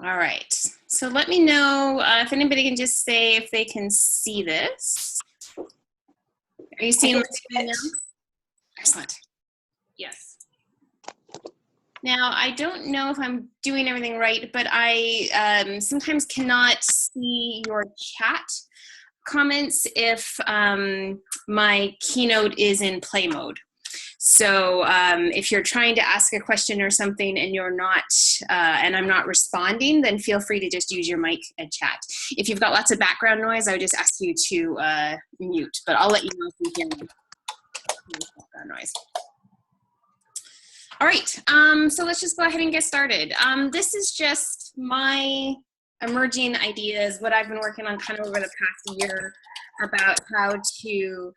All right, so let me know if anybody can just say if they can see this. Are you seeing my screen now? Excellent. Yes. Now, I don't know if I'm doing everything right, but I sometimes cannot see your chat comments if my keynote is in play mode. So if you're trying to ask a question or something and you're not, and I'm not responding, then feel free to just use your mic and chat. If you've got lots of background noise, I would just ask you to mute, but I'll let you know if you hear background noise. All right, so let's just go ahead and get started. This is just my emerging ideas, what I've been working on kind of over the past year about how to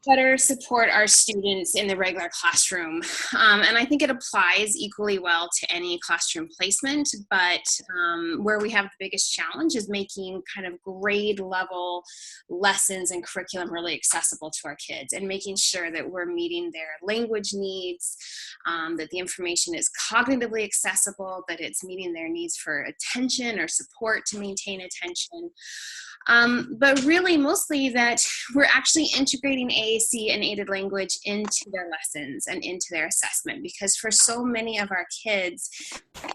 better support our students in the regular classroom. And I think it applies equally well to any classroom placement, but where we have the biggest challenge is making kind of grade level lessons and curriculum really accessible to our kids and making sure that we're meeting their language needs, that the information is cognitively accessible, that it's meeting their needs for attention or support to maintain attention. But really mostly that we're actually integrating AAC and aided language into their lessons and into their assessment, because for so many of our kids,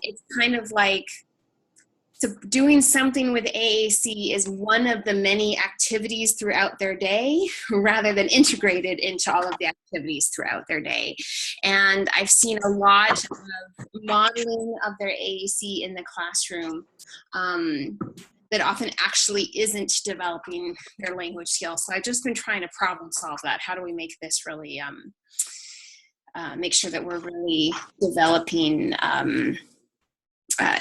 it's kind of like doing something with AAC is one of the many activities throughout their day rather than integrated into all of the activities throughout their day. And I've seen a lot of modeling of their AAC in the classroom that often actually isn't developing their language skills. So I've just been trying to problem solve that. How do we make this really, make sure that we're really developing,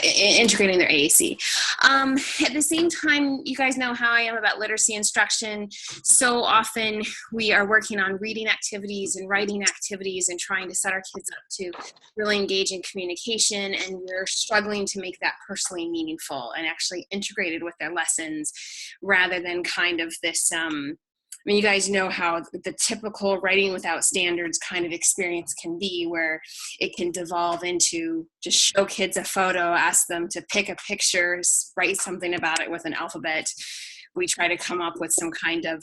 integrating their AAC. At the same time, you guys know how I am about literacy instruction. So often we are working on reading activities and writing activities and trying to set our kids up to really engage in communication, and we're struggling to make that personally meaningful and actually integrated with their lessons rather than kind of this, I mean, you guys know how the typical writing without standards kind of experience can be, where it can devolve into just show kids a photo, ask them to pick a picture, write something about it with an alphabet. We try to come up with some kind of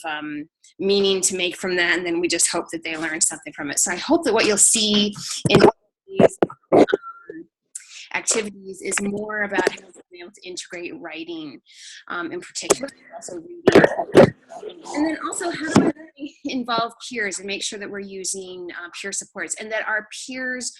meaning to make from that, and then we just hope that they learn something from it. So I hope that what you'll see in these activities is more about how to be able to integrate writing in particular, also reading. And then also, how do we involve peers and make sure that we're using peer supports and that our peers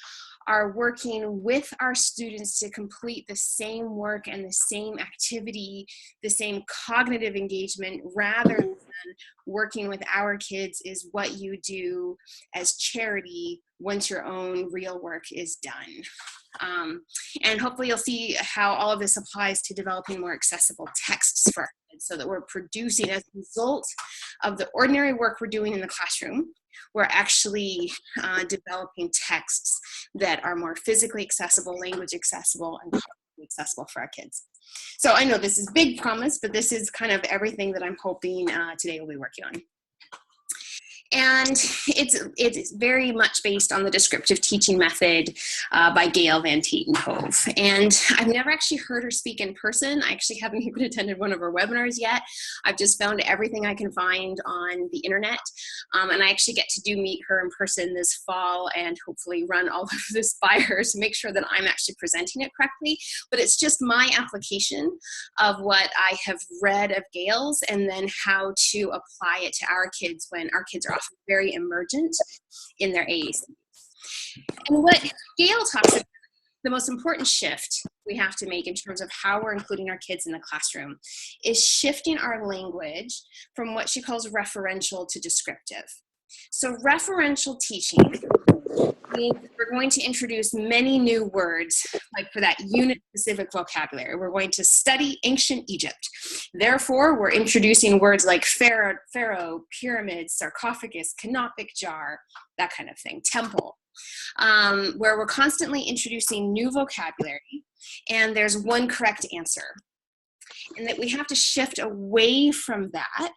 are working with our students to complete the same work and the same activity, the same cognitive engagement, rather than working with our kids is what you do as charity once your own real work is done. And hopefully you'll see how all of this applies to developing more accessible texts for our kids, so that we're producing, as a result of the ordinary work we're doing in the classroom, we're actually developing texts that are more physically accessible, language accessible, and cognitively accessible for our kids. So I know this is big promise, but this is kind of everything that I'm hoping today we'll be working on. And it's very much based on the Descriptive Teaching Method by Gail Van Tatenhove. And I've never actually heard her speak in person. I actually haven't even attended one of her webinars yet. I've just found everything I can find on the internet. And I actually get to meet her in person this fall and hopefully run all of this by her to make sure that I'm actually presenting it correctly. But it's just my application of what I have read of Gail's, and then how to apply it to our kids when our kids are often very emergent in their AAC. And what Gail talks about, the most important shift we have to make in terms of how we're including our kids in the classroom, is shifting our language from what she calls referential to descriptive. So referential teaching means we're going to introduce many new words, like for that unit-specific vocabulary. We're going to study ancient Egypt. Therefore, we're introducing words like pharaoh, pyramid, sarcophagus, canopic jar, that kind of thing, temple, where we're constantly introducing new vocabulary, and there's one correct answer. And that we have to shift away from that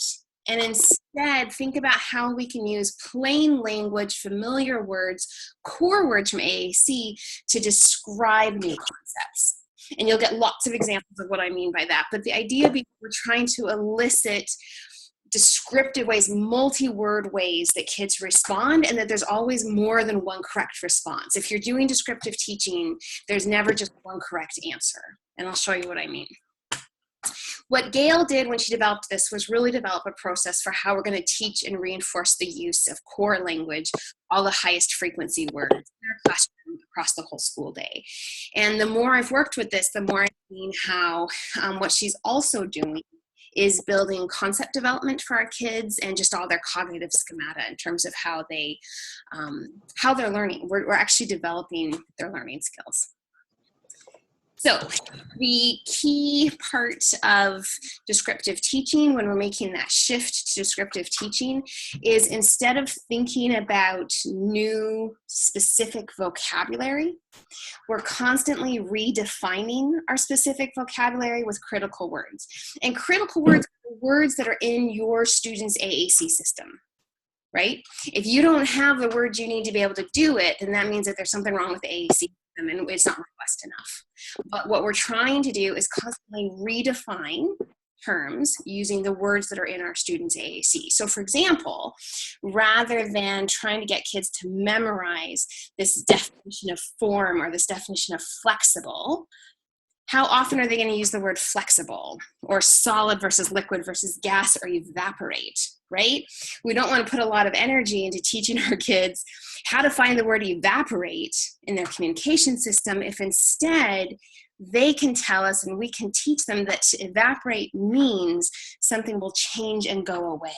and instead think about how we can use plain language, familiar words, core words from AAC to describe new concepts. And you'll get lots of examples of what I mean by that. But the idea being we're trying to elicit descriptive ways, multi-word ways that kids respond, and that there's always more than one correct response. If you're doing descriptive teaching, there's never just one correct answer. And I'll show you what I mean. What Gail did when she developed this was really develop a process for how we're going to teach and reinforce the use of core language, all the highest frequency words in our classroom across the whole school day. And the more I've worked with this, the more I've seen how what she's also doing is building concept development for our kids and just all their cognitive schemata in terms of how they're learning. We're actually developing their learning skills. So the key part of descriptive teaching when we're making that shift to descriptive teaching is instead of thinking about new specific vocabulary, we're constantly redefining our specific vocabulary with critical words. And critical words are words that are in your student's AAC system, right? If you don't have the words you need to be able to do it, then that means that there's something wrong with the AAC system and it's not robust enough. But what we're trying to do is constantly redefine terms using the words that are in our students' AAC. So for example, rather than trying to get kids to memorize this definition of form or this definition of flexible, how often are they going to use the word flexible or solid versus liquid versus gas or evaporate, right? We don't want to put a lot of energy into teaching our kids how to find the word evaporate in their communication system if instead they can tell us and we can teach them that to evaporate means something will change and go away.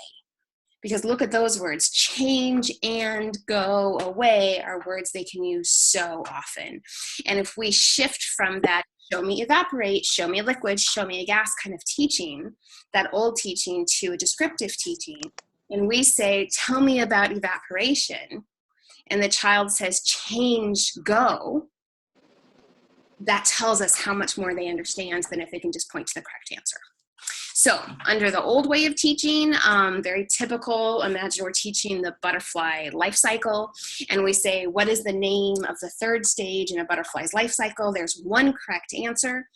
Because look at those words, change and go away are words they can use so often. And if we shift from that show me evaporate, show me a liquid, show me a gas kind of teaching, that old teaching to a descriptive teaching, and we say, tell me about evaporation, and the child says, change, go, that tells us how much more they understand than if they can just point to the correct answer. So under the old way of teaching, very typical, imagine we're teaching the butterfly life cycle, and we say, what is the name of the third stage in a butterfly's life cycle? There's one correct answer.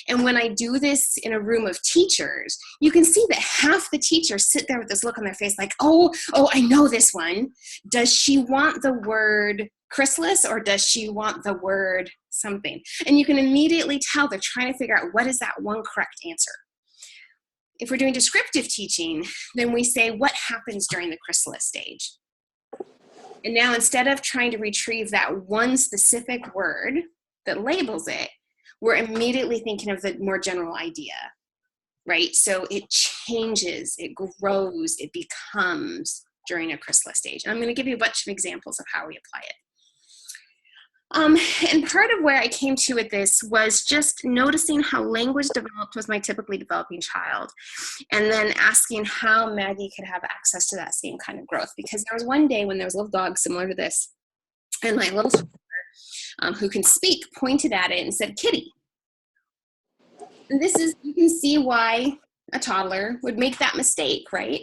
And when I do this in a room of teachers, you can see that half the teachers sit there with this look on their face like, oh, I know this one. Does she want the word chrysalis or does she want the word something? And you can immediately tell they're trying to figure out what is that one correct answer. If we're doing descriptive teaching, then we say, what happens during the chrysalis stage? And now instead of trying to retrieve that one specific word that labels it, we're immediately thinking of the more general idea, right? So it changes, it grows, it becomes during a chrysalis stage. And I'm going to give you a bunch of examples of how we apply it. And part of where I came to with this was just noticing how language developed with my typically developing child, and then asking how Maggie could have access to that same kind of growth. Because there was one day when there was a little dog similar to this, and my little sister, who can speak, pointed at it and said, kitty. And this is, you can see why a toddler would make that mistake, right?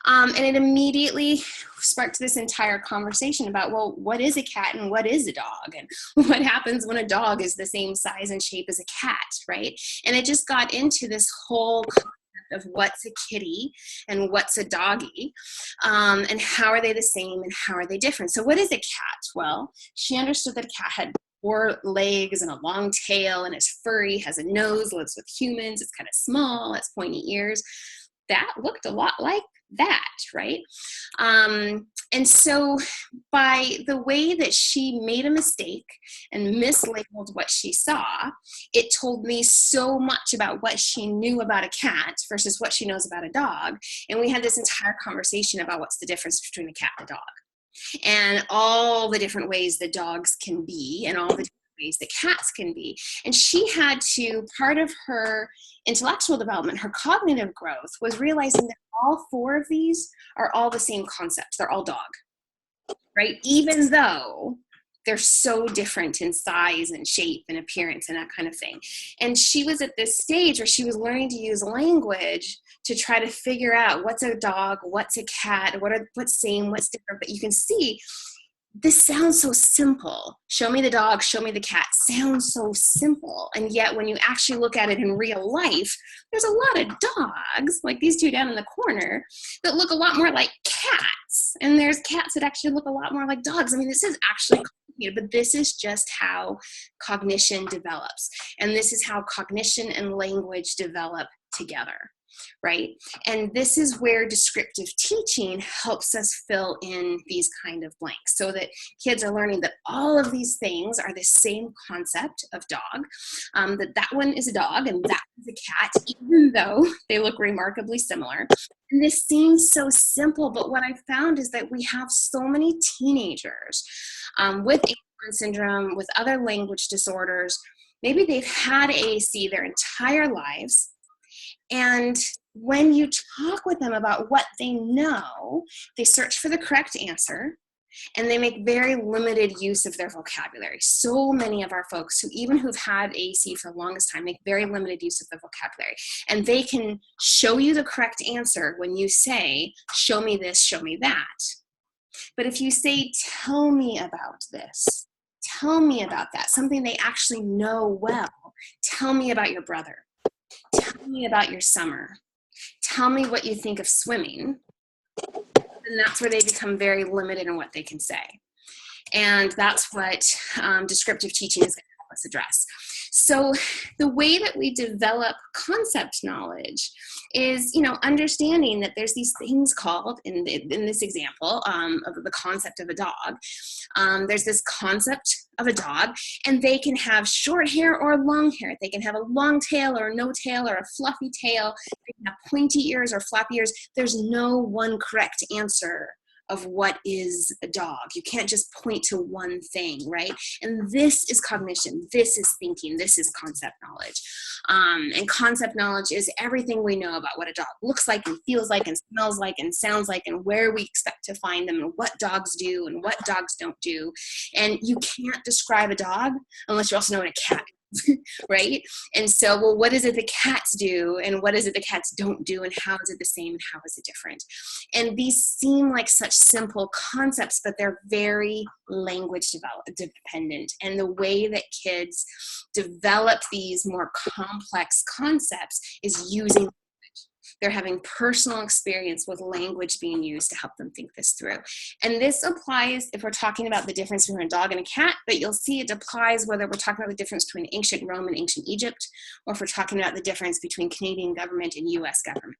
And it immediately sparked this entire conversation about, well, what is a cat and what is a dog? And what happens when a dog is the same size and shape as a cat, right? And it just got into this whole concept of what's a kitty and what's a doggy, and how are they the same and how are they different? So what is a cat? Well, she understood that a cat had 4 legs and a long tail and it's furry, has a nose, lives with humans, it's kind of small, has pointy ears. That looked a lot like that, right? And so by the way that she made a mistake and mislabeled what she saw, it told me so much about what she knew about a cat versus what she knows about a dog. And we had this entire conversation about what's the difference between a cat and a dog, and all the different ways that dogs can be and all the different ways that cats can be. And she had to, part of her intellectual development, her cognitive growth, was realizing that all 4 of these are all the same concept. They're all dog, right? Even though they're so different in size and shape and appearance and that kind of thing. And she was at this stage where she was learning to use language to try to figure out what's a dog, what's a cat, what's same, what's different. But you can see this sounds so simple. Show me the dog, show me the cat. Sounds so simple. And yet when you actually look at it in real life, there's a lot of dogs, like these two down in the corner, that look a lot more like cats. And there's cats that actually look a lot more like dogs. I mean, this is actually complicated, but this is just how cognition develops. And this is how cognition and language develop together. Right? And this is where descriptive teaching helps us fill in these kind of blanks so that kids are learning that all of these things are the same concept of dog, that one is a dog and that is a cat, even though they look remarkably similar. And this seems so simple, but what I found is that we have so many teenagers with Asperger's syndrome, with other language disorders. Maybe they've had AAC their entire lives. And when you talk with them about what they know, they search for the correct answer and they make very limited use of their vocabulary. So many of our folks who've had AAC for the longest time make very limited use of the vocabulary. And they can show you the correct answer when you say, show me this, show me that. But if you say, tell me about this, tell me about that, something they actually know well, tell me about your brother. Tell me about your summer. Tell me what you think of swimming. And that's where they become very limited in what they can say. And that's what descriptive teaching is going to help us address. So the way that we develop concept knowledge is, understanding that there's these things called, in this example of the concept of a dog, there's this concept of a dog, and they can have short hair or long hair. They can have a long tail or no tail or a fluffy tail. They can have pointy ears or floppy ears. There's no one correct answer of what is a dog. You can't just point to one thing, right? And this is cognition, this is thinking, this is concept knowledge. And concept knowledge is everything we know about what a dog looks like and feels like and smells like and sounds like and where we expect to find them and what dogs do and what dogs don't do. And you can't describe a dog unless you also know what a cat is. Right? And so, well, what is it the cats do and what is it the cats don't do and how is it the same and how is it different? And these seem like such simple concepts, but they're very language dependent. And the way that kids develop these more complex concepts is using language. They're having personal experience with language being used to help them think this through. And this applies if we're talking about the difference between a dog and a cat, but you'll see it applies whether we're talking about the difference between ancient Rome and ancient Egypt, or if we're talking about the difference between Canadian government and US government.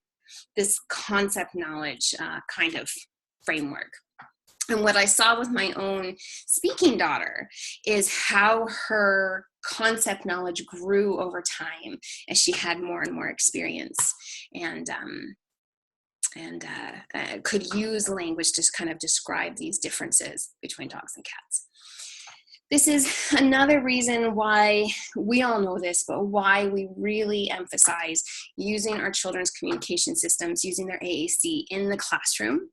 This concept knowledge kind of framework. And what I saw with my own speaking daughter is how her concept knowledge grew over time as she had more and more experience and could use language to kind of describe these differences between dogs and cats. This is another reason why we all know this, but why we really emphasize using our children's communication systems, using their AAC in the classroom,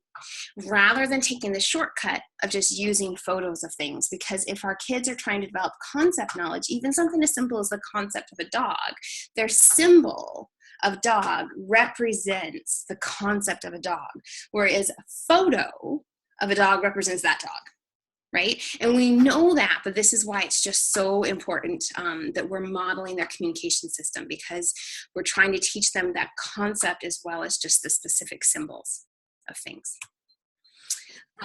rather than taking the shortcut of just using photos of things. Because if our kids are trying to develop concept knowledge, even something as simple as the concept of a dog, their symbol of dog represents the concept of a dog, whereas a photo of a dog represents that dog. Right? And we know that, but this is why it's just so important that we're modeling their communication system, because we're trying to teach them that concept as well as just the specific symbols of things.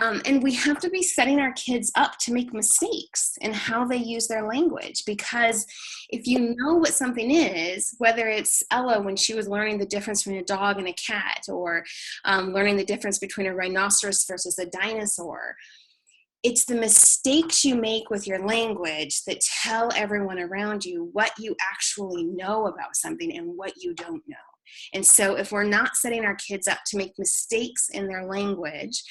And we have to be setting our kids up to make mistakes in how they use their language, because if you know what something is, whether it's Ella when she was learning the difference between a dog and a cat, or learning the difference between a rhinoceros versus a dinosaur, it's the mistakes you make with your language that tell everyone around you what you actually know about something and what you don't know. And so if we're not setting our kids up to make mistakes in their language,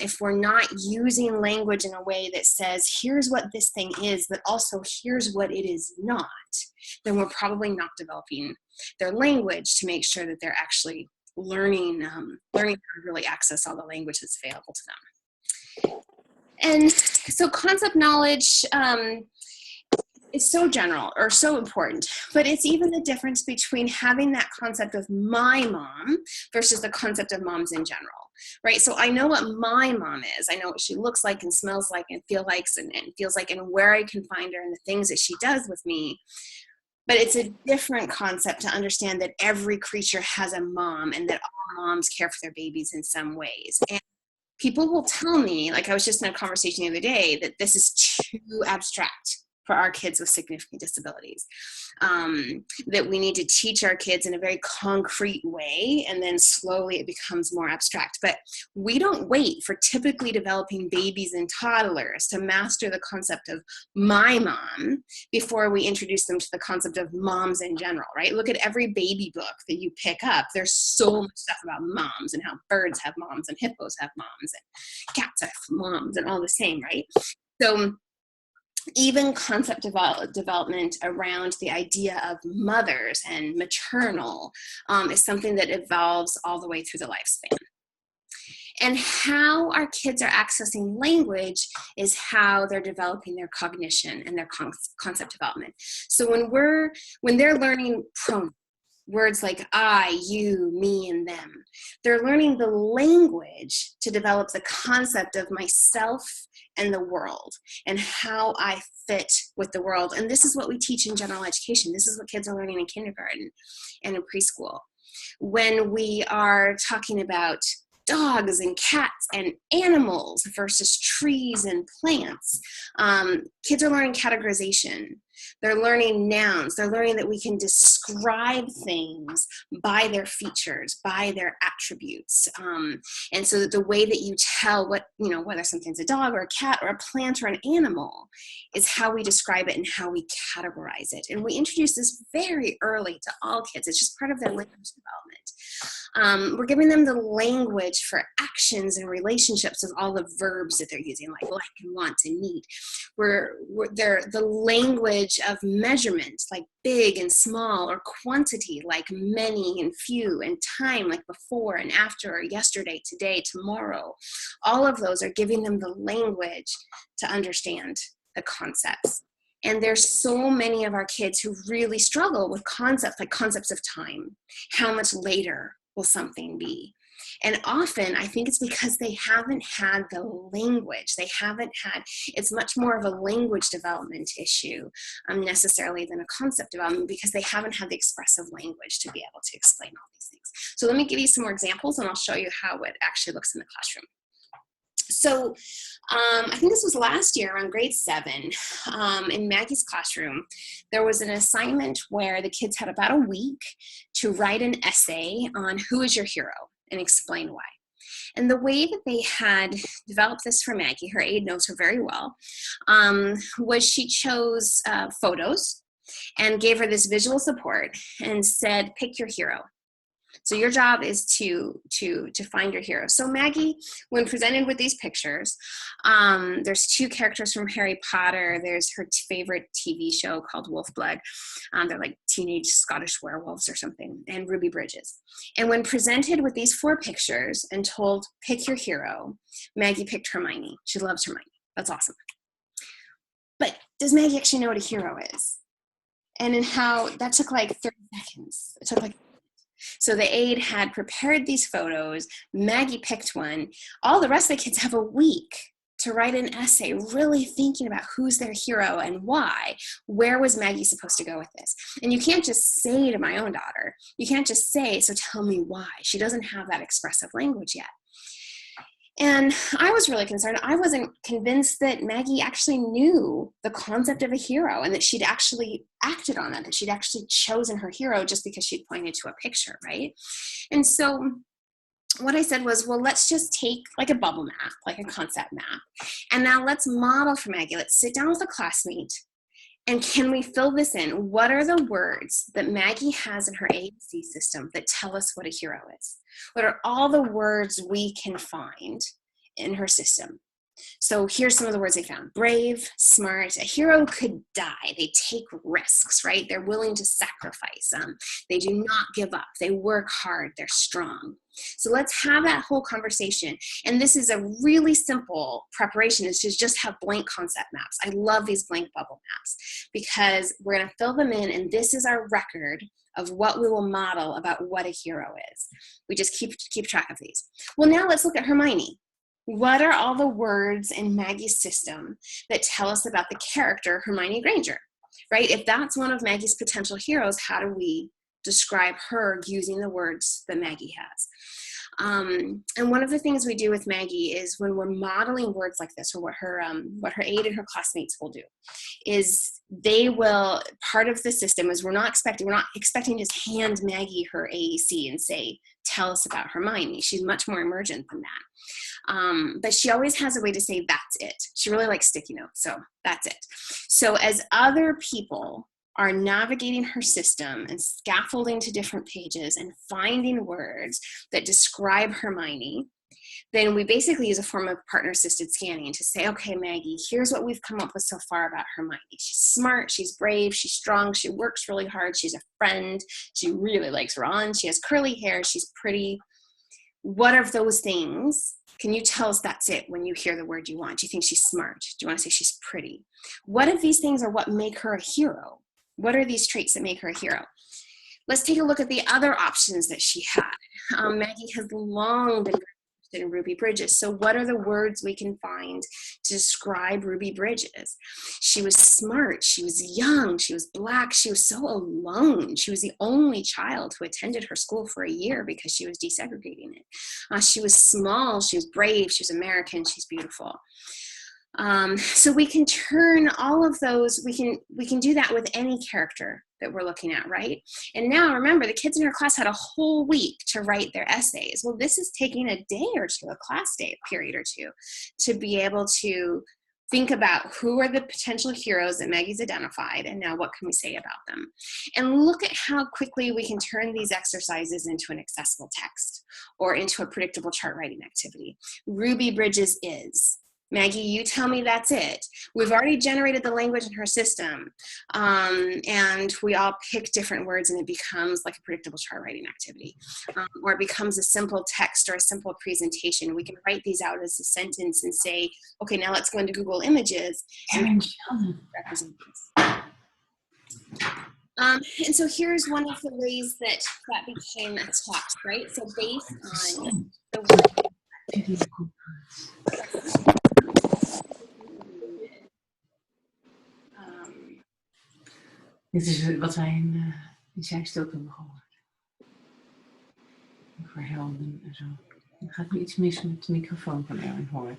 if we're not using language in a way that says, here's what this thing is, but also here's what it is not, then we're probably not developing their language to make sure that they're actually learning how to really access all the language that's available to them. And so concept knowledge It's so general or so important, but it's even the difference between having that concept of my mom versus the concept of moms in general, right? So I know what my mom is. I know what she looks like and smells like and feels like and where I can find her and the things that she does with me. But it's a different concept to understand that every creature has a mom and that all moms care for their babies in some ways. And people will tell me, like I was just in a conversation the other day, that this is too abstract for our kids with significant disabilities, that we need to teach our kids in a very concrete way, and then slowly it becomes more abstract. But we don't wait for typically developing babies and toddlers to master the concept of my mom before we introduce them to the concept of moms in general, right? Look at every baby book that you pick up. There's so much stuff about moms and how birds have moms and hippos have moms and cats have moms and all the same, right? So even concept development around the idea of mothers and maternal is something that evolves all the way through the lifespan. And how our kids are accessing language is how they're developing their cognition and their concept development. So when they're learning pronouns, words like I, you, me, and them, they're learning the language to develop the concept of myself and the world and how I fit with the world. And this is what we teach in general education. This is what kids are learning in kindergarten and in preschool. When we are talking about dogs and cats and animals versus trees and plants, kids are learning categorization. They're learning nouns. They're learning that we can describe things by their features, by their attributes. And so that the way that you tell what, whether something's a dog or a cat or a plant or an animal is how we describe it and how we categorize it. And we introduce this very early to all kids. It's just part of their language development. We're giving them the language for actions and relationships of all the verbs that they're using, like and want and need. They're the language of measurement, like big and small, or quantity, like many and few, and time, like before and after, or yesterday, today, tomorrow. All of those are giving them the language to understand the concepts. And there's so many of our kids who really struggle with concepts, like concepts of time. How much later will something be? And often I think it's because they haven't had the language. It's much more of a language development issue necessarily than a concept development, because they haven't had the expressive language to be able to explain all these things. So let me give you some more examples and I'll show you how it actually looks in the classroom. So I think this was last year on grade 7 in Maggie's classroom. There was an assignment where the kids had about a week to write an essay on who is your hero and explain why. And the way that they had developed this for Maggie, her aide knows her very well, was she chose photos and gave her this visual support and said, pick your hero. So your job is to find your hero. So Maggie, when presented with these pictures, there's 2 characters from Harry Potter. There's her favorite TV show called Wolfblood. They're like teenage Scottish werewolves or something, and Ruby Bridges. And when presented with these 4 pictures and told, pick your hero, Maggie picked Hermione. She loves Hermione. That's awesome. But does Maggie actually know what a hero is? And in how that took like 30 seconds. It took like So the aide had prepared these photos. Maggie picked one. All the rest of the kids have a week to write an essay really thinking about who's their hero and why. Where was Maggie supposed to go with this? And you can't just say to my own daughter, you can't just say, so tell me why. She doesn't have that expressive language yet. And I was really concerned. I wasn't convinced that Maggie actually knew the concept of a hero and that she'd actually acted on that she'd actually chosen her hero just because she'd pointed to a picture, right? And so what I said was, well, let's just take like a bubble map, like a concept map. And now let's model for Maggie. Let's sit down with a classmate. And can we fill this in? What are the words that Maggie has in her AAC system that tell us what a hero is? What are all the words we can find in her system? So here's some of the words they found. Brave, smart. A hero could die. They take risks, right? They're willing to sacrifice. They do not give up. They work hard. They're strong. So let's have that whole conversation. And this is a really simple preparation, is to just have blank concept maps. I love these blank bubble maps because we're going to fill them in, and this is our record of what we will model about what a hero is. We just keep track of these. Well, now let's look at Hermione. What are all the words in Maggie's system that tell us about the character Hermione Granger, right? If that's one of Maggie's potential heroes, how do we describe her using the words that Maggie has? And one of the things we do with Maggie is when we're modeling words like this, or what her aide and her classmates will do, is they will, part of the system is we're not expecting to just hand Maggie her AAC and say, tell us about Hermione. She's much more emergent than that. But she always has a way to say, that's it. She really likes sticky notes, so that's it. So as other people are navigating her system and scaffolding to different pages and finding words that describe Hermione, then we basically use a form of partner-assisted scanning to say, okay, Maggie, here's what we've come up with so far about Hermione. She's smart, she's brave, she's strong, she works really hard, she's a friend, she really likes Ron, she has curly hair, she's pretty. What of those things can you tell us that's it when you hear the word you want? Do you think she's smart? Do you want to say she's pretty? What of these things are what make her a hero? What are these traits that make her a hero? Let's take a look at the other options that she had. Maggie has long been interested in Ruby Bridges. So what are the words we can find to describe Ruby Bridges? She was smart, she was young, she was Black, she was so alone. She was the only child who attended her school for a year because she was desegregating it. She was small, she was brave, she was American, she's beautiful. So we can turn all of those, we can do that with any character that we're looking at, right? And now remember, the kids in her class had a whole week to write their essays. Well, this is taking a day or two, a class day, a period or two, to be able to think about who are the potential heroes that Maggie's identified, and now what can we say about them? And look at how quickly we can turn these exercises into an accessible text or into a predictable chart writing activity. Ruby Bridges is. Maggie, you tell me that's it. We've already generated the language in her system, and we all pick different words, and it becomes like a predictable chart writing activity, or it becomes a simple text or a simple presentation. We can write these out as a sentence and say, okay, now let's go into Google Images and represent this. And so here's one of the ways that became a text, right? So based on the word. Dit is wat wij in zijstilte hebben gehoord. Over helden en zo. Er gaat nu iets mis met de microfoon van Erwin, hoor ik.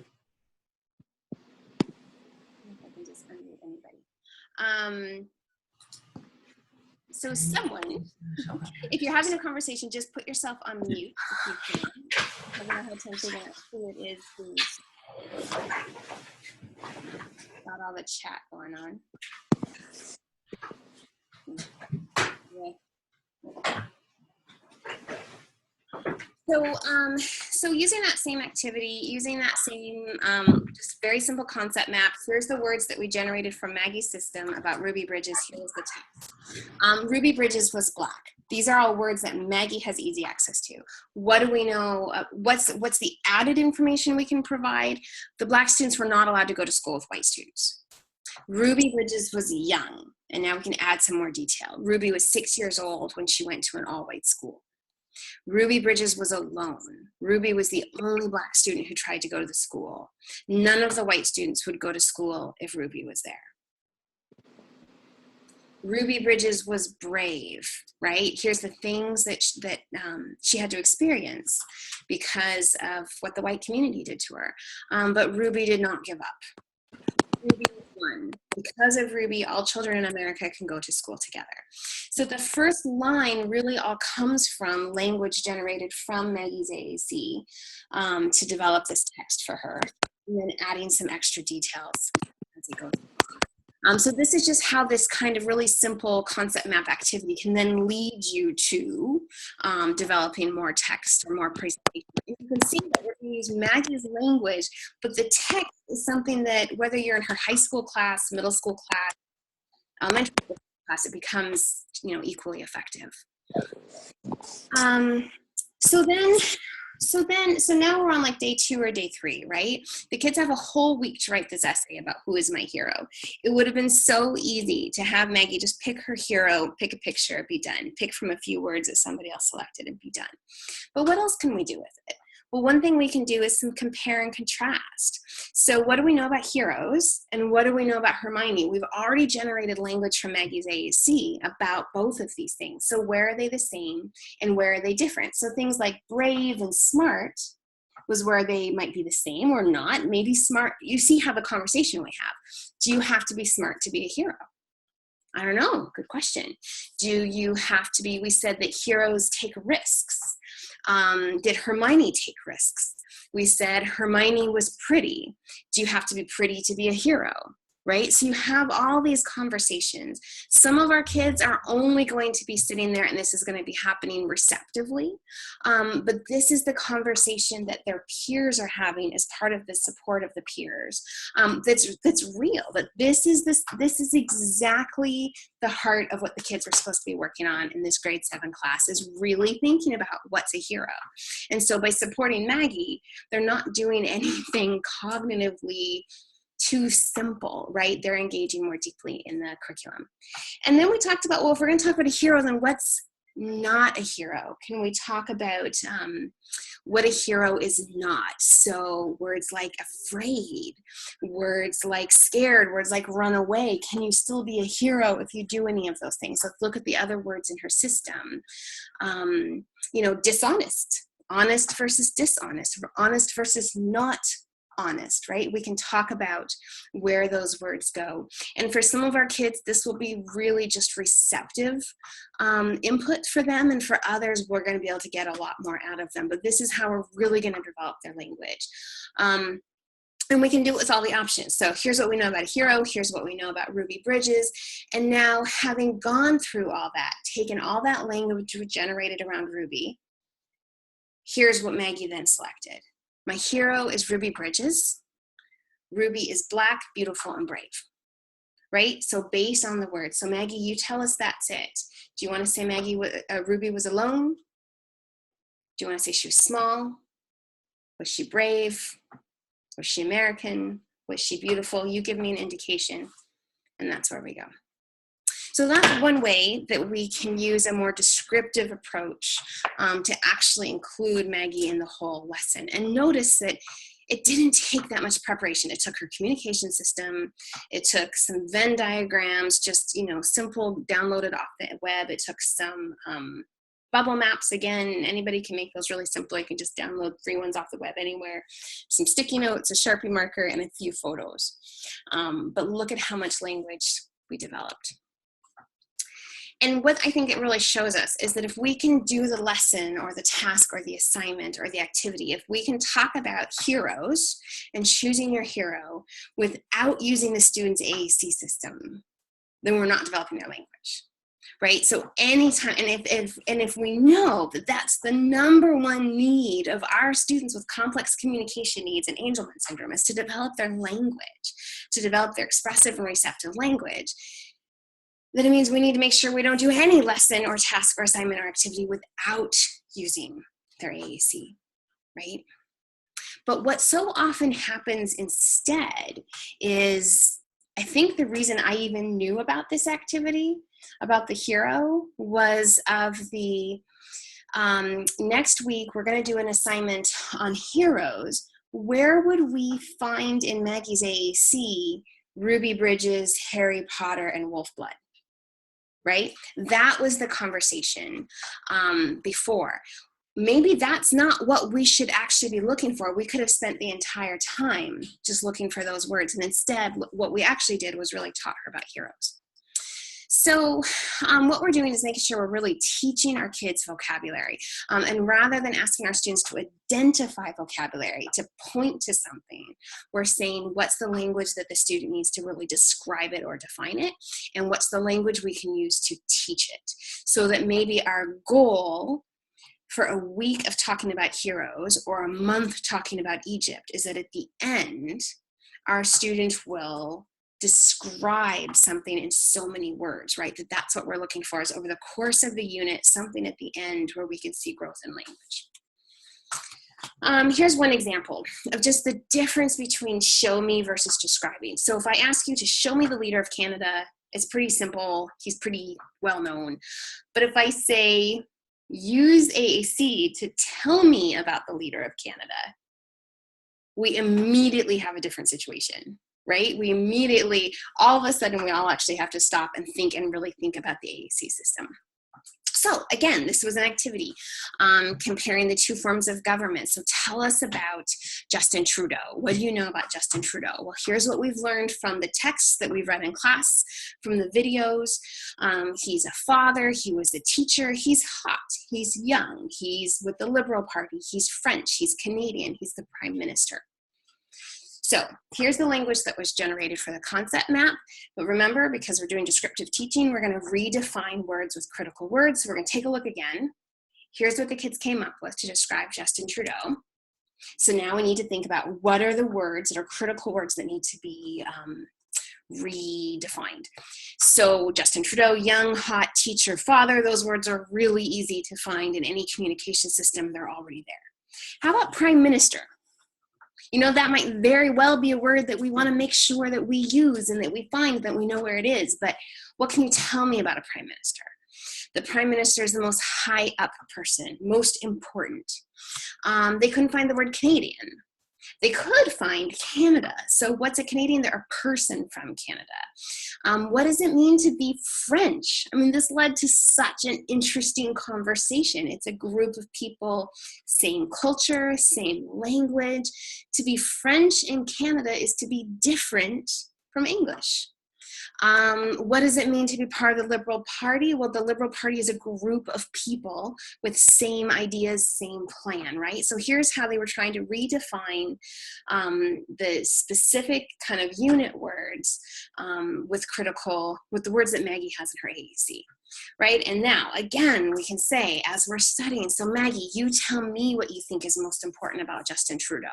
So someone, if you're having a conversation, just put yourself on mute if you can. I'm going to have time figuring out who it is who's got all the chat going on. So using that same activity, using that same just very simple concept map, here's the words that we generated from Maggie's system about Ruby Bridges. Here's the text. Ruby Bridges was Black. These are all words that Maggie has easy access to. What do we know? What's the added information we can provide? The Black students were not allowed to go to school with white students. Ruby Bridges was young, and now we can add some more detail. Ruby was 6 years old when she went to an all-white school. Ruby Bridges was alone. Ruby was the only Black student who tried to go to the school. None of the white students would go to school if Ruby was there. Ruby Bridges was brave, right? Here's the things that she had to experience because of what the white community did to her. But Ruby did not give up. Ruby won. Because of Ruby, all children in America can go to school together. So the first line really all comes from language generated from Maggie's AAC to develop this text for her, and then adding some extra details as it goes. So this is just how this kind of really simple concept map activity can then lead you to developing more text or more presentation. You can see that we're going to use Maggie's language, but the text is something that whether you're in her high school class, middle school class, elementary school class, it becomes, you know, equally effective. So now we're on like day 2 or day 3, right? The kids have a whole week to write this essay about who is my hero. It would have been so easy to have Maggie just pick her hero, pick a picture, be done. Pick from a few words that somebody else selected and be done. But what else can we do with it? Well, one thing we can do is some compare and contrast. So what do we know about heroes and what do we know about Hermione? We've already generated language from Maggie's AAC about both of these things. So where are they the same and where are they different? So things like brave and smart was where they might be the same or not. Maybe smart, you see how the conversation we have. Do you have to be smart to be a hero? I don't know, good question. Do you have to be, we said that heroes take risks. Did Hermione take risks? We said Hermione was pretty. Do you have to be pretty to be a hero? Right? So you have all these conversations. Some of our kids are only going to be sitting there and this is going to be happening receptively. But this is the conversation that their peers are having as part of the support of the peers. That's real. That this is exactly the heart of what the kids are supposed to be working on in this grade 7 class, is really thinking about what's a hero. And so by supporting Maggie, they're not doing anything cognitively too simple, right? They're engaging more deeply in the curriculum. And then we talked about, well, if we're going to talk about a hero, then what's not a hero? Can we talk about what a hero is not? So words like afraid, words like scared, words like run away. Can you still be a hero if you do any of those things? Let's look at the other words in her system. You know, dishonest, honest versus dishonest, honest versus not honest, right? We can talk about where those words go. And for some of our kids, this will be really just receptive input for them. And for others, we're going to be able to get a lot more out of them. But this is how we're really going to develop their language. And we can do it with all the options. So here's what we know about a hero. Here's what we know about Ruby Bridges. And now, having gone through all that, taken all that language generated around Ruby, here's what Maggie then selected. My hero is Ruby Bridges. Ruby is Black, beautiful, and brave, right? So based on the words. So Maggie, you tell us that's it. Do you want to say Ruby was alone? Do you want to say she was small? Was she brave? Was she American? Was she beautiful? You give me an indication, and that's where we go. So that's one way that we can use a more descriptive approach to actually include Maggie in the whole lesson. And notice that it didn't take that much preparation. It took her communication system. It took some Venn diagrams, just, you know, simple, downloaded off the web. It took some bubble maps. Again, anybody can make those really simple. You can just download free ones off the web anywhere. Some sticky notes, a Sharpie marker, and a few photos. But look at how much language we developed. And what I think it really shows us is that if we can do the lesson or the task or the assignment or the activity, if we can talk about heroes and choosing your hero without using the student's AAC system, then we're not developing their language, right? So anytime, and if we know that that's the #1 need of our students with complex communication needs and Angelman syndrome, is to develop their language, to develop their expressive and receptive language, then it means we need to make sure we don't do any lesson or task or assignment or activity without using their AAC, right? But what so often happens instead is, I think the reason I even knew about this activity, about the hero, was of the next week we're going to do an assignment on heroes. Where would we find in Maggie's AAC Ruby Bridges, Harry Potter, and Wolfblood? Right? That was the conversation before. Maybe that's not what we should actually be looking for. We could have spent the entire time just looking for those words. And instead, what we actually did was really taught her about heroes. So what we're doing is making sure we're really teaching our kids vocabulary. And rather than asking our students to identify vocabulary, to point to something, we're saying what's the language that the student needs to really describe it or define it, and what's the language we can use to teach it. So that maybe our goal for a week of talking about heroes or a month talking about Egypt is that at the end, our student will describe something in so many words, right? That's what we're looking for, is over the course of the unit, something at the end where we can see growth in language. Here's one example of just the difference between show me versus describing. So if I ask you to show me the leader of Canada, it's pretty simple. He's pretty well known. But if I say, use AAC to tell me about the leader of Canada, we immediately have a different situation, right? We immediately, all of a sudden, we all actually have to stop and think and really think about the AAC system. So again, this was an activity comparing the two forms of government. So tell us about Justin Trudeau. What do you know about Justin Trudeau? Well, here's what we've learned from the texts that we've read in class, from the videos. He's a father, he was a teacher, he's hot, he's young, he's with the Liberal Party, he's French, he's Canadian, he's the Prime Minister. So here's the language that was generated for the concept map. But remember, because we're doing descriptive teaching, we're going to redefine words with critical words. So we're going to take a look again. Here's what the kids came up with to describe Justin Trudeau. So now we need to think about what are the words that are critical words that need to be redefined. So Justin Trudeau, young, hot, teacher, father, those words are really easy to find in any communication system. They're already there. How about Prime Minister? You know, that might very well be a word that we want to make sure that we use and that we find, that we know where it is. But what can you tell me about a prime minister? The prime minister is the most high up person, most important. They couldn't find the word Canadian. They could find Canada. So what's a Canadian? They're a person from Canada. What does it mean to be French? I mean, this led to such an interesting conversation. It's a group of people, same culture, same language. To be French in Canada is to be different from English. What does it mean to be part of the Liberal Party? Well, the Liberal Party is a group of people with same ideas, same plan, right? So here's how they were trying to redefine the specific kind of unit words with the words that Maggie has in her AAC. Right? And now, again, we can say, as we're studying, so Maggie, you tell me what you think is most important about Justin Trudeau,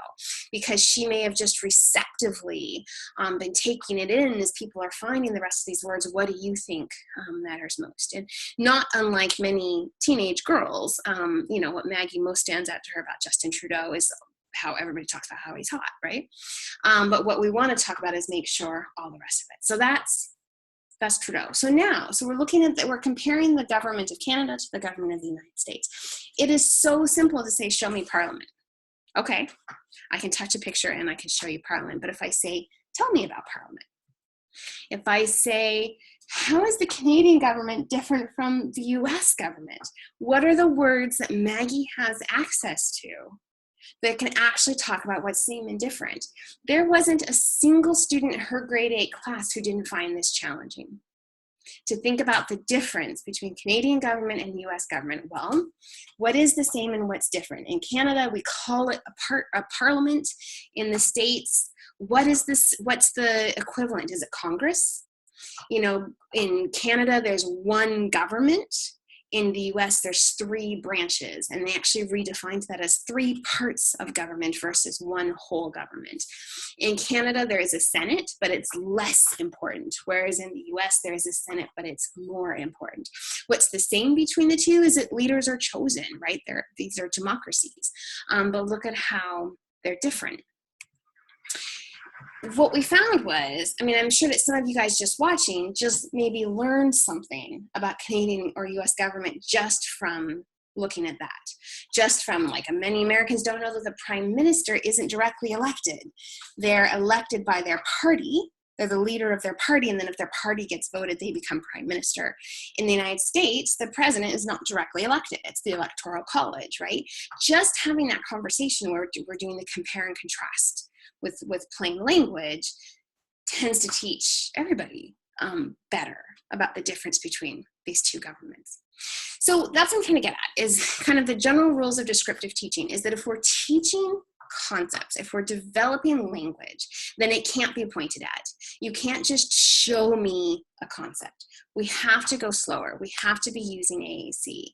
because she may have just receptively been taking it in as people are finding the rest of these words. What do you think matters most? And not unlike many teenage girls, you know, what Maggie most stands out to her about Justin Trudeau is how everybody talks about how he's hot, right? But what we want to talk about is make sure all the rest of it. So that's Trudeau. So we're looking at that, we're comparing the government of Canada to the government of the United States. It is so simple to say, show me Parliament. Okay, I can touch a picture and I can show you Parliament. But if I say, tell me about Parliament. If I say, how is the Canadian government different from the US government? What are the words that Maggie has access to that can actually talk about what's same and different? There wasn't a single student in her grade 8 class who didn't find this challenging. To think about the difference between Canadian government and US government. Well, what is the same and what's different? In Canada, we call it a parliament. In the States, what's the equivalent? Is it Congress? You know, in Canada, there's one government. In the US, there's 3 branches, and they actually redefined that as 3 parts of government versus one whole government. In Canada, there is a Senate, but it's less important, whereas in the US, there is a Senate, but it's more important. What's the same between the two is that leaders are chosen, right? These are democracies, but look at how they're different. What we found was, I mean, I'm sure that some of you guys just watching just maybe learned something about Canadian or US government just from looking at that. Just from, like, many Americans don't know that the Prime Minister isn't directly elected. They're elected by their party. They're the leader of their party, and then if their party gets voted, they become Prime Minister. In the United States, the President is not directly elected. It's the Electoral College, right? Just having that conversation where we're doing the compare and contrast with plain language tends to teach everybody better about the difference between these two governments. So that's what I'm trying to get at, is kind of the general rules of descriptive teaching, is that if we're teaching concepts, if we're developing language, then it can't be pointed at. You can't just show me a concept. We have to go slower. We have to be using AAC.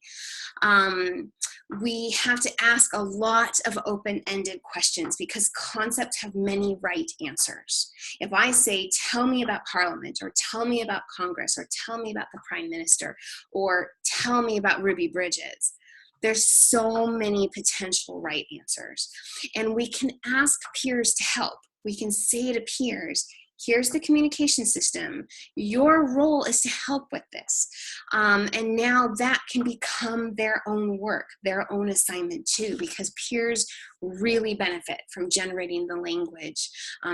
We have to ask a lot of open-ended questions because concepts have many right answers. If I say, tell me about Parliament, or tell me about Congress, or tell me about the Prime Minister, or tell me about Ruby Bridges, there's so many potential right answers. And we can ask peers to help. We can say to peers, here's the communication system. Your role is to help with this. And now that can become their own work, their own assignment too, because peers really benefit from generating the language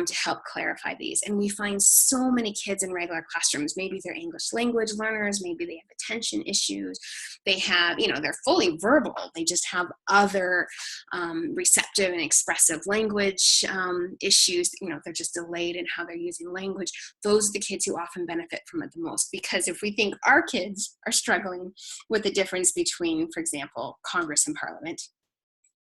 to help clarify these. And we find so many kids in regular classrooms, maybe they're English language learners, maybe they have attention issues, they have, they're fully verbal, they just have other receptive and expressive language issues, they're just delayed in how they're using language. Those are the kids who often benefit from it the most, because if we think our kids are struggling with the difference between, for example, Congress and Parliament,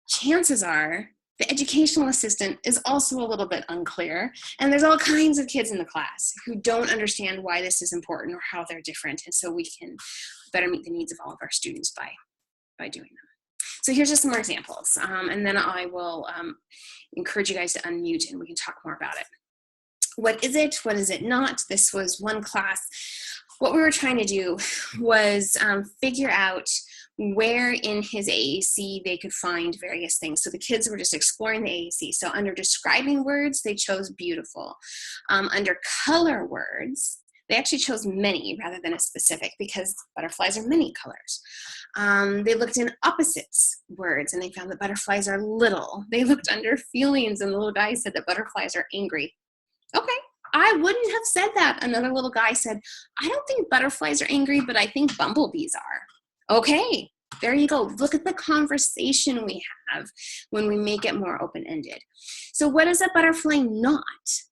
chances are the educational assistant is also a little bit unclear, and there's all kinds of kids in the class who don't understand why this is important or how they're different, and so we can better meet the needs of all of our students by doing them. So here's just some more examples, and then I will encourage you guys to unmute and we can talk more about it. What is it? What is it not? This was one class. What we were trying to do was figure out where in his AAC they could find various things. So the kids were just exploring the AAC. So under describing words, they chose beautiful. Under color words, they actually chose many rather than a specific, because butterflies are many colors. They looked in opposites words and they found that butterflies are little. They looked under feelings and the little guy said that butterflies are angry. Okay, I wouldn't have said that. Another little guy said, I don't think butterflies are angry, but I think bumblebees are. Okay, there you go. Look at the conversation we have when we make it more open-ended. So what is a butterfly not?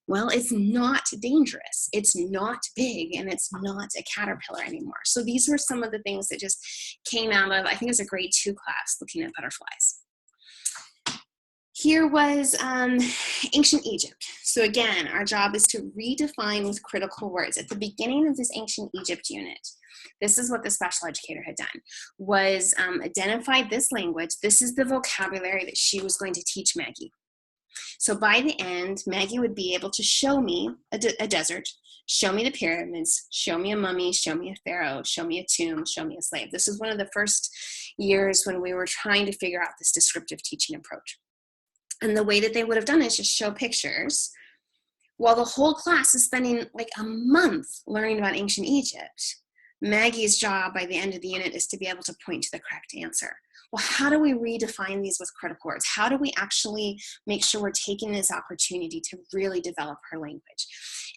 Well, it's not dangerous. It's not big, and it's not a caterpillar anymore. So these were some of the things that just came out of, I think it was a grade 2 class looking at butterflies. Here was ancient Egypt. So again, our job is to redefine with critical words. At the beginning of this ancient Egypt unit, this is what the special educator had done, was identify this language. This is the vocabulary that she was going to teach Maggie. So by the end, Maggie would be able to show me a desert, show me the pyramids, show me a mummy, show me a pharaoh, show me a tomb, show me a slave. This is one of the first years when we were trying to figure out this descriptive teaching approach. And the way that they would have done it is just show pictures while the whole class is spending like a month learning about ancient Egypt. Maggie's job by the end of the unit is to be able to point to the correct answer. Well, how do we redefine these with critical words? How do we actually make sure we're taking this opportunity to really develop her language?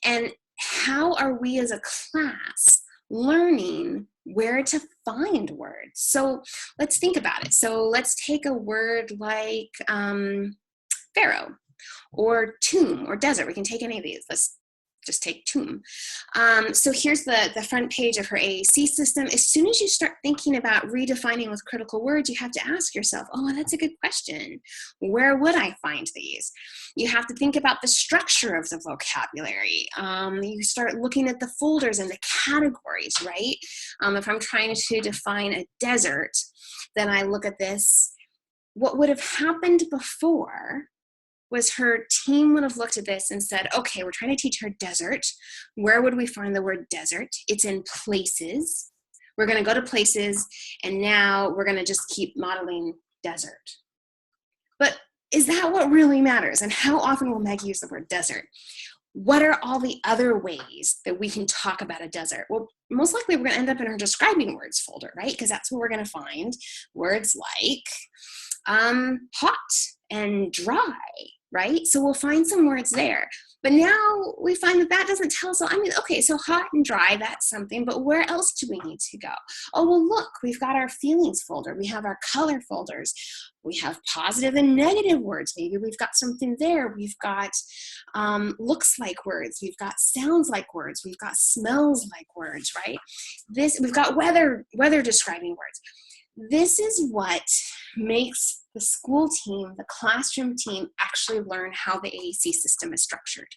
And how are we as a class learning where to find words? So let's think about it. So let's take a word like pharaoh or tomb or desert. We can take any of these. Let's just take tomb. So here's the front page of her AAC system. As soon as you start thinking about redefining with critical words, you have to ask yourself, oh, that's a good question. Where would I find these? You have to think about the structure of the vocabulary. You start looking at the folders and the categories, right? If I'm trying to define a desert, then I look at this. What would have happened before was her team would have looked at this and said, okay, we're trying to teach her desert. Where would we find the word desert? It's in places. We're going to go to places, and now we're going to just keep modeling desert. But is that what really matters? And how often will Maggie use the word desert? What are all the other ways that we can talk about a desert? Well, most likely we're going to end up in her describing words folder, right? Because that's where we're going to find words like hot and dry right? So we'll find some words there. But now we find that that doesn't tell us, I mean, okay, so hot and dry, that's something, but where else do we need to go? Oh, well, look, we've got our feelings folder. We have our color folders. We have positive and negative words. Maybe we've got something there. We've got looks like words. We've got sounds like words. We've got smells like words, right? We've got weather describing words. This is what makes the school team, the classroom team, actually learn how the AAC system is structured.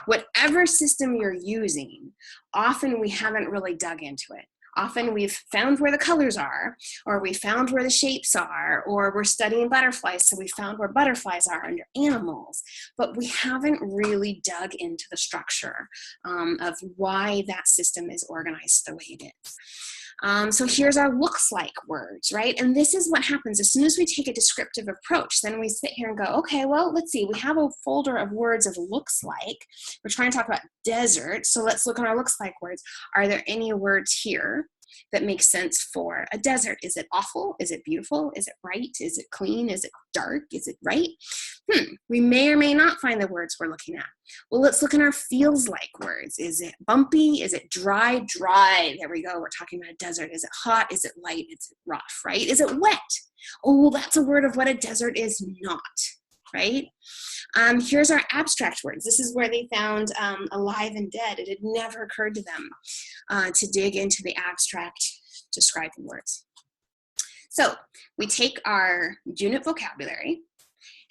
Whatever system you're using, often we haven't really dug into it. Often we've found where the colors are, or we found where the shapes are, or we're studying butterflies, so we found where butterflies are under animals, but we haven't really dug into the structure of why that system is organized the way it is. So here's our looks like words, right? And this is what happens as soon as we take a descriptive approach. Then we sit here and go, okay, well, let's see. We have a folder of words of looks like. We're trying to talk about desert. So let's look at our looks like words. Are there any words here that make sense for a desert? Is it awful? Is it beautiful? Is it bright? Is it clean? Is it dark? Is it right? We may or may not find the words we're looking at. Well, let's look at our feels like words. Is it bumpy? Is it dry? Dry. There we go. We're talking about a desert. Is it hot? Is it light? Is it rough, right? Is it wet? Oh, well, that's a word of what a desert is not, right? Here's our abstract words. This is where they found alive and dead. It had never occurred to them to dig into the abstract describing words. So we take our unit vocabulary,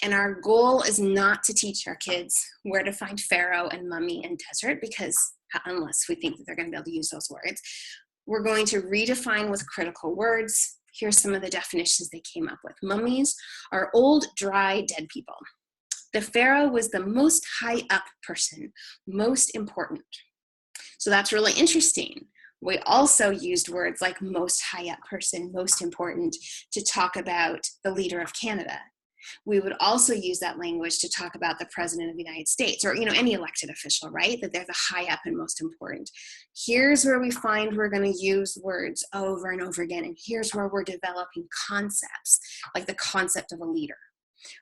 and our goal is not to teach our kids where to find pharaoh and mummy and desert, because unless we think that they're going to be able to use those words, we're going to redefine with critical words. Here's some of the definitions they came up with. Mummies are old, dry, dead people. The pharaoh was the most high up person, most important. So that's really interesting. We also used words like most high up person, most important, to talk about the leader of Canada. We would also use that language to talk about the president of the United States, or any elected official, right? That they're the high up and most important. Here's where we find we're going to use words over and over again, and here's where we're developing concepts, like the concept of a leader,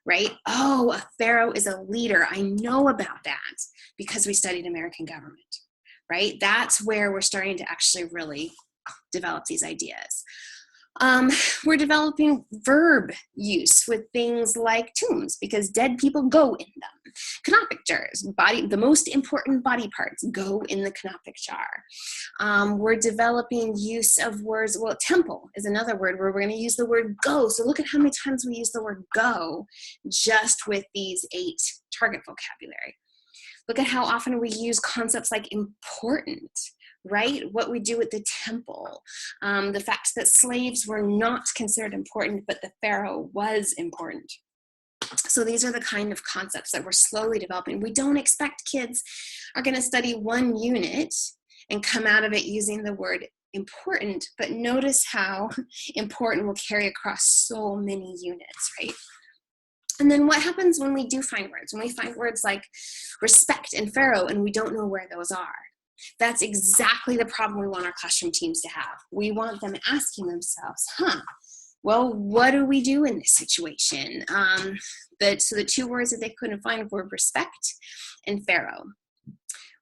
right? Oh, a pharaoh is a leader. I know about that because we studied American government, right? That's where we're starting to actually really develop these ideas. We're developing verb use with things like tombs, because dead people go in them. Canopic jars, the most important body parts go in the canopic jar. We're developing use of words. Well, temple is another word where we're going to use the word go. So look at how many times we use the word go just with these 8 target vocabulary. Look at how often we use concepts like important, right? What we do at the temple, the fact that slaves were not considered important, but the pharaoh was important. So these are the kind of concepts that we're slowly developing. We don't expect kids are going to study one unit and come out of it using the word important, but notice how important will carry across so many units, right? And then what happens when we do find words? When we find words like respect and pharaoh and we don't know where those are? That's exactly the problem we want our classroom teams to have. We want them asking themselves, well, what do we do in this situation? So the 2 words that they couldn't find were respect and pharaoh.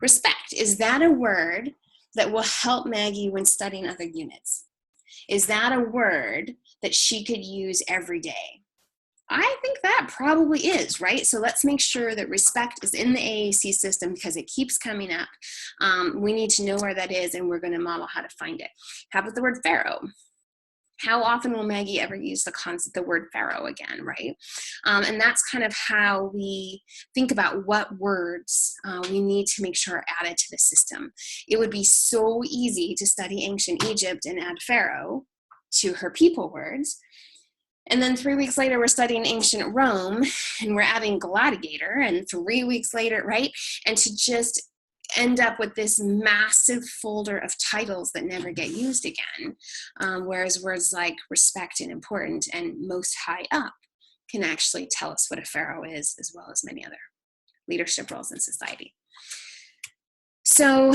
Respect, is that a word that will help Maggie when studying other units? Is that a word that she could use every day? I think that probably is, right? So let's make sure that respect is in the AAC system because it keeps coming up. We need to know where that is, and we're going to model how to find it. How about the word pharaoh? How often will Maggie ever use the word pharaoh again, right? And that's kind of how we think about what words we need to make sure are added to the system. It would be so easy to study ancient Egypt and add pharaoh to her people words. And then 3 weeks later, we're studying ancient Rome and we're adding gladiator, and 3 weeks later, right? And to just end up with this massive folder of titles that never get used again. Whereas words like respect and important and most high up can actually tell us what a pharaoh is, as well as many other leadership roles in society. So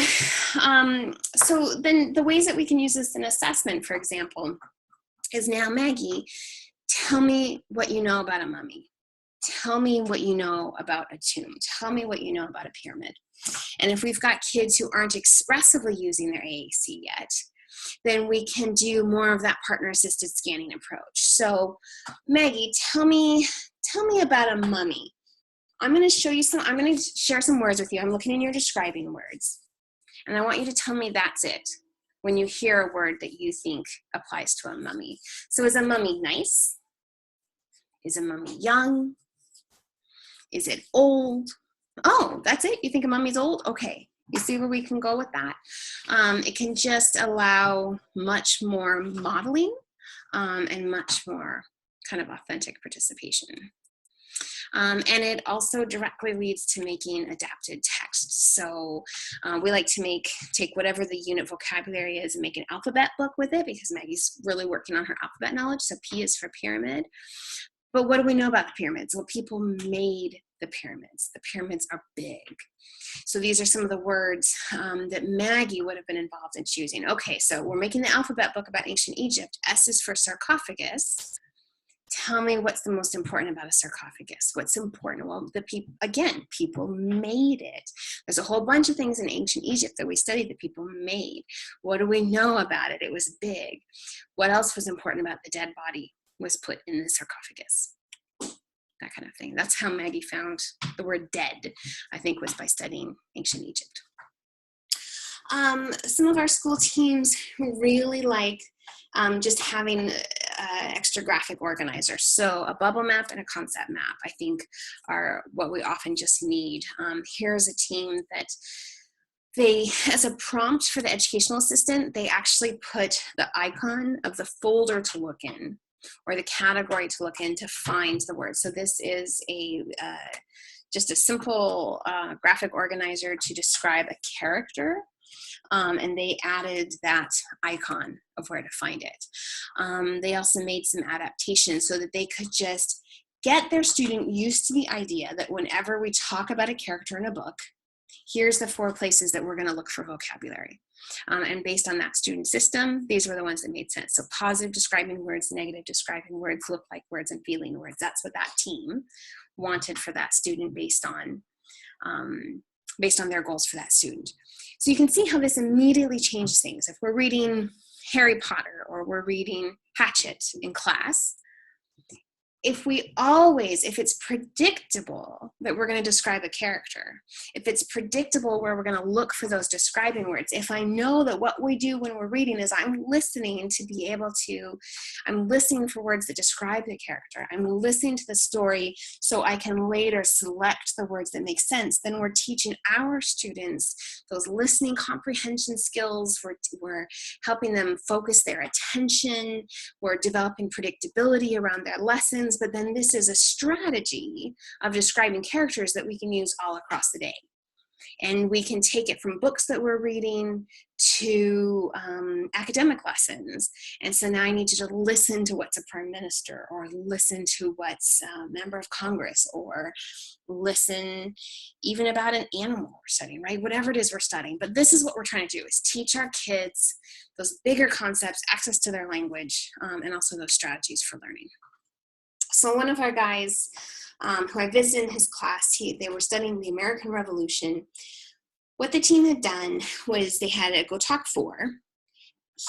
then the ways that we can use this in assessment, for example, is now, Maggie, tell me what you know about a mummy. tell me what you know about a tomb. Tell me what you know about a pyramid. And if we've got kids who aren't expressively using their AAC yet, then we can do more of that partner-assisted scanning approach. So, Maggie, tell me about a mummy. I'm going to share some words with you. I'm looking in your describing words. And I want you to tell me that's it when you hear a word that you think applies to a mummy. So is a mummy nice? Is a mummy young? Is it old? Oh, that's it? You think a mummy's old? Okay. You see where we can go with that? It can just allow much more modeling and much more kind of authentic participation. And it also directly leads to making adapted text. So we like to take whatever the unit vocabulary is and make an alphabet book with it, because Maggie's really working on her alphabet knowledge. So P is for pyramid. But what do we know about the pyramids? Well, people made the pyramids. The pyramids are big. So these are some of the words that Maggie would have been involved in choosing. Okay, so we're making the alphabet book about ancient Egypt. S is for sarcophagus. Tell me what's the most important about a sarcophagus. What's important? Well, people made it. There's a whole bunch of things in ancient Egypt that we studied that people made. What do we know about it? It was big. What else was important about the dead body was put in the sarcophagus? That kind of thing. That's how Maggie found the word dead, I think, was by studying ancient Egypt. Some of our school teams really like just having extra graphic organizers. So a bubble map and a concept map, I think, are what we often just need. Here's a team that as a prompt for the educational assistant, they actually put the icon of the folder to look in, or the category to look in to find the word. So this is just a simple graphic organizer to describe a character. And they added that icon of where to find it. They also made some adaptations so that they could just get their student used to the idea that whenever we talk about a character in a book, here's the 4 places that we're going to look for vocabulary. And based on that student system, these were the ones that made sense. So positive describing words, negative describing words, look like words, and feeling words. That's what that team wanted for that student based on their goals for that student. So you can see how this immediately changes things. If we're reading Harry Potter or we're reading Hatchet in class, if it's predictable that we're going to describe a character, if it's predictable where we're going to look for those describing words, if I know that what we do when we're reading is I'm listening for words that describe the character, I'm listening to the story so I can later select the words that make sense, then we're teaching our students those listening comprehension skills, we're helping them focus their attention, we're developing predictability around their lessons. But then this is a strategy of describing characters that we can use all across the day. And we can take it from books that we're reading to academic lessons. And so now I need you to listen to what's a prime minister, or listen to what's a member of Congress, or listen even about an animal we're studying, right? Whatever it is we're studying. But this is what we're trying to do, is teach our kids those bigger concepts, access to their language, and also those strategies for learning. So one of our guys who I visited in his class, they were studying the American Revolution. What the team had done was they had a Go Talk 4.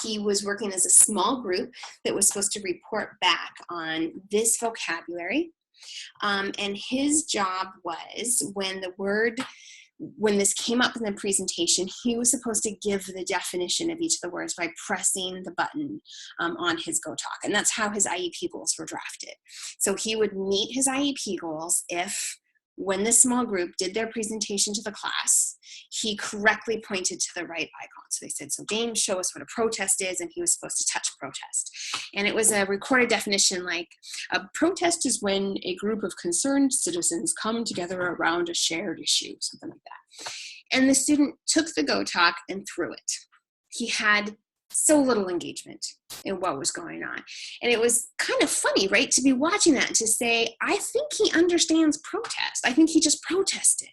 He was working as a small group that was supposed to report back on this vocabulary. And his job was, when this came up in the presentation, he was supposed to give the definition of each of the words by pressing the button on his Go Talk. And that's how his IEP goals were drafted. So he would meet his IEP goals if, when the small group did their presentation to the class, he correctly pointed to the right icon. So they said, so James, show us what a protest is, and he was supposed to touch protest. And it was a recorded definition like, a protest is when a group of concerned citizens come together around a shared issue, something like that. And the student took the Go Talk and threw it. He had so little engagement in what was going on. And it was kind of funny, right, to be watching that and to say, I think he understands protest. I think he just protested.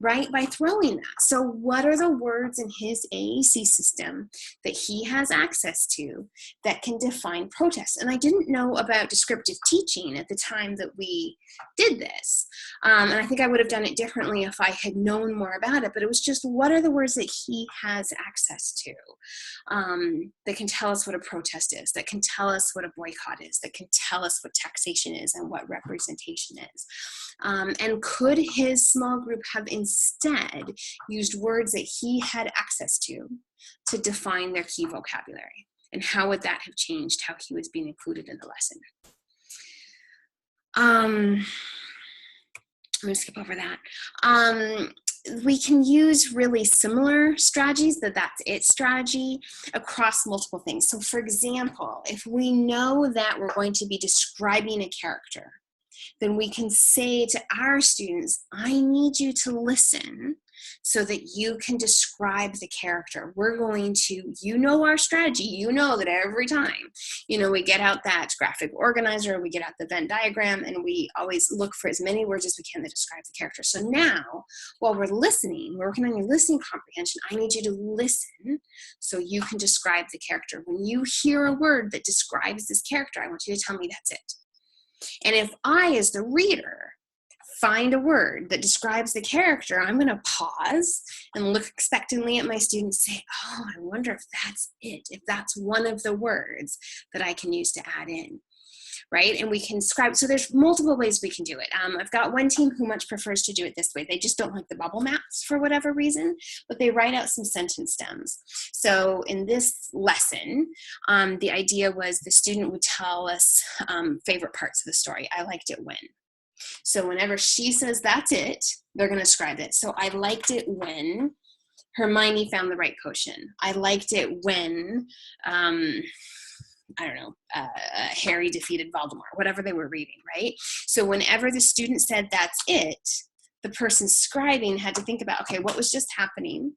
right? By throwing that. So what are the words in his AAC system that he has access to that can define protest? And I didn't know about descriptive teaching at the time that we did this. And I think I would have done it differently if I had known more about it, but it was just, what are the words that he has access to that can tell us what a protest is, that can tell us what a boycott is, that can tell us what taxation is and what representation is. And could his small group have instead used words that he had access to define their key vocabulary? And how would that have changed how he was being included in the lesson? I'm going to skip over that. We can use really similar strategies, the that's it strategy, across multiple things. So for example, if we know that we're going to be describing a character, then we can say to our students, I need you to listen so that you can describe the character. We're going to, you know our strategy, you know that every time, you know, we get out that graphic organizer, we get out the Venn diagram, and we always look for as many words as we can that describe the character. So now, while we're listening, we're working on your listening comprehension, I need you to listen so you can describe the character. When you hear a word that describes this character, I want you to tell me that's it. And if I, as the reader, find a word that describes the character, I'm going to pause and look expectantly at my students and say, oh, I wonder if that's it, if that's one of the words that I can use to add in, right? And we can scribe. So there's multiple ways we can do it. I've got one team who much prefers to do it this way. They just don't like the bubble maps for whatever reason, but they write out some sentence stems. So in this lesson, the idea was the student would tell us favorite parts of the story. I liked it when. So whenever she says that's it, they're going to describe it. So I liked it when Hermione found the right potion. I liked it when, I don't know, Harry defeated Voldemort, whatever they were reading, right? So whenever the student said that's it, the person scribing had to think about, okay, what was just happening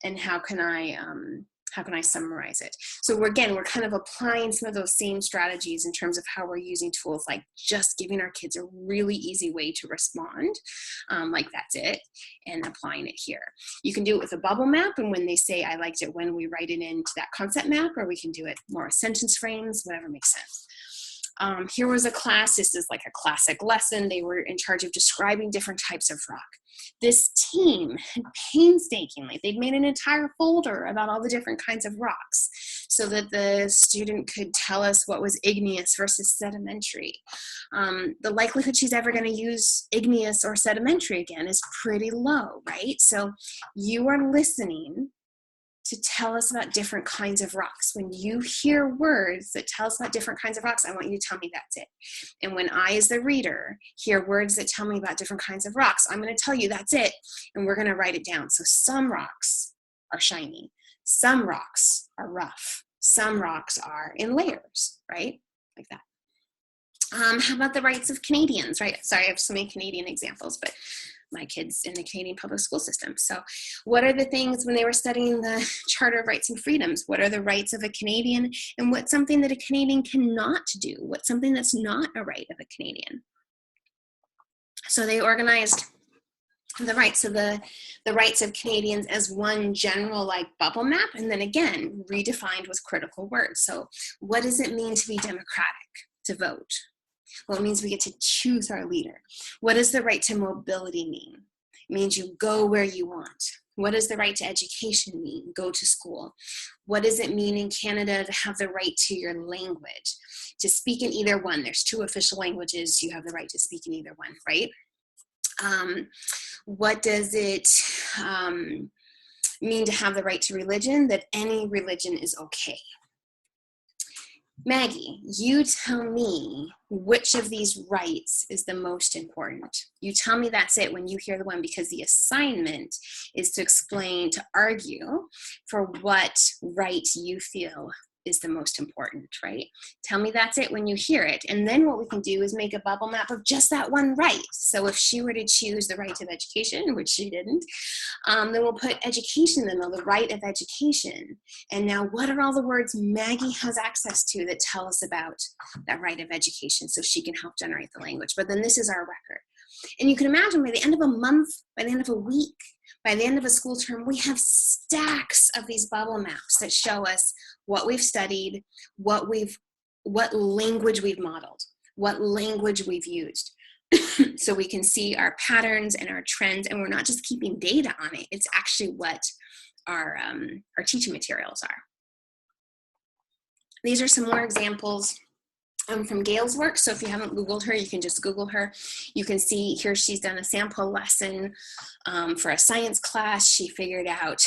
and how can I summarize it? So we're kind of applying some of those same strategies in terms of how we're using tools like just giving our kids a really easy way to respond, like that's it, and applying it here. You can do it with a bubble map, and when they say I liked it when, we write it into that concept map, or we can do it more sentence frames, whatever makes sense. Here was a class, this is like a classic lesson. They were in charge of describing different types of rock. This team had painstakingly, they'd made an entire folder about all the different kinds of rocks so that the student could tell us what was igneous versus sedimentary. The likelihood she's ever going to use igneous or sedimentary again is pretty low, right? So you are listening to tell us about different kinds of rocks. When you hear words that tell us about different kinds of rocks, I want you to tell me that's it. And when I, as the reader, hear words that tell me about different kinds of rocks, I'm going to tell you that's it, and we're going to write it down. So some rocks are shiny, some rocks are rough, some rocks are in layers, right? Like that. How about the rights of Canadians, right? Sorry, I have so many Canadian examples, but my kids in the Canadian public school system. So what are the things when they were studying the Charter of Rights and Freedoms? What are the rights of a Canadian, and what's something that a Canadian cannot do? What's something that's not a right of a Canadian? So they organized the rights of the rights of Canadians as one general like bubble map, and then again redefined with critical words. So what does it mean to be democratic, to vote? Well, it means we get to choose our leader. What does the right to mobility mean? It means you go where you want. What does the right to education mean? Go to school. What does it mean in Canada to have the right to your language? To speak in either one. There's 2 official languages. You have the right to speak in either one, right? What does it mean to have the right to religion? That any religion is okay. Maggie, you tell me which of these rights is the most important. You tell me that's it when you hear the one, because the assignment is to explain, to argue for what right you feel is the most important, right? Tell me that's it when you hear it. And then what we can do is make a bubble map of just that one right. So if she were to choose the right of education, which she didn't, then we'll put education in the right of education. And now what are all the words Maggie has access to that tell us about that right of education so she can help generate the language? But then this is our record. And you can imagine by the end of a month, by the end of a week, by the end of a school term, we have stacks of these bubble maps that show us what we've studied, what language we've modeled, what language we've used. So we can see our patterns and our trends, and we're not just keeping data on it. It's actually what our teaching materials are. These are some more examples from Gail's work. So if you haven't Googled her, you can just Google her. You can see here she's done a sample lesson for a science class. She figured out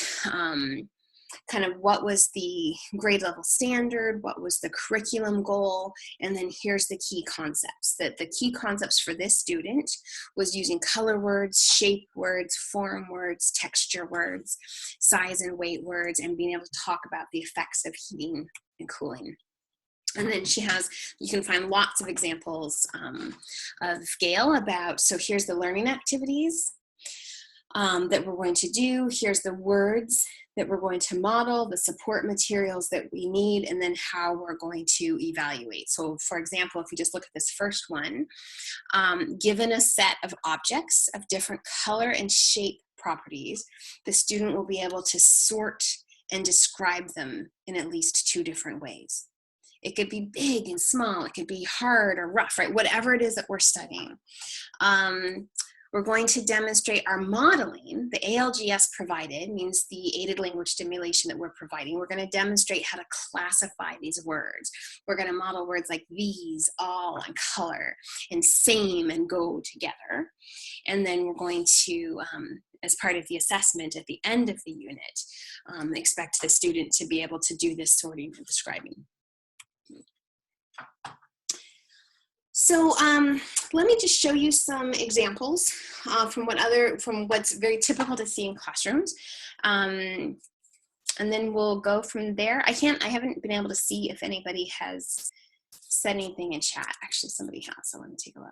kind of what was the grade level standard, what was the curriculum goal, and then here's the key concepts. That the key concepts for this student was using color words, shape words, form words, texture words, size and weight words, and being able to talk about the effects of heating and cooling. And then she has, you can find lots of examples of Gail about, so here's the learning activities that we're going to do. Here's the words that we're going to model, the support materials that we need, and then how we're going to evaluate. So for example, if we just look at this first one, given a set of objects of different color and shape properties, the student will be able to sort and describe them in at least 2 different ways. It could be big and small, it could be hard or rough, right? Whatever it is that we're studying. We're going to demonstrate our modeling. The ALGS provided means the aided language stimulation that we're providing. We're going to demonstrate how to classify these words. We're going to model words like these, all, and color, and same, and go together. And then we're going to, as part of the assessment at the end of the unit, expect the student to be able to do this sorting and describing. So let me just show you some examples from what's very typical to see in classrooms. And then we'll go from there. I haven't been able to see if anybody has said anything in chat. Actually, somebody has, so let me take a look.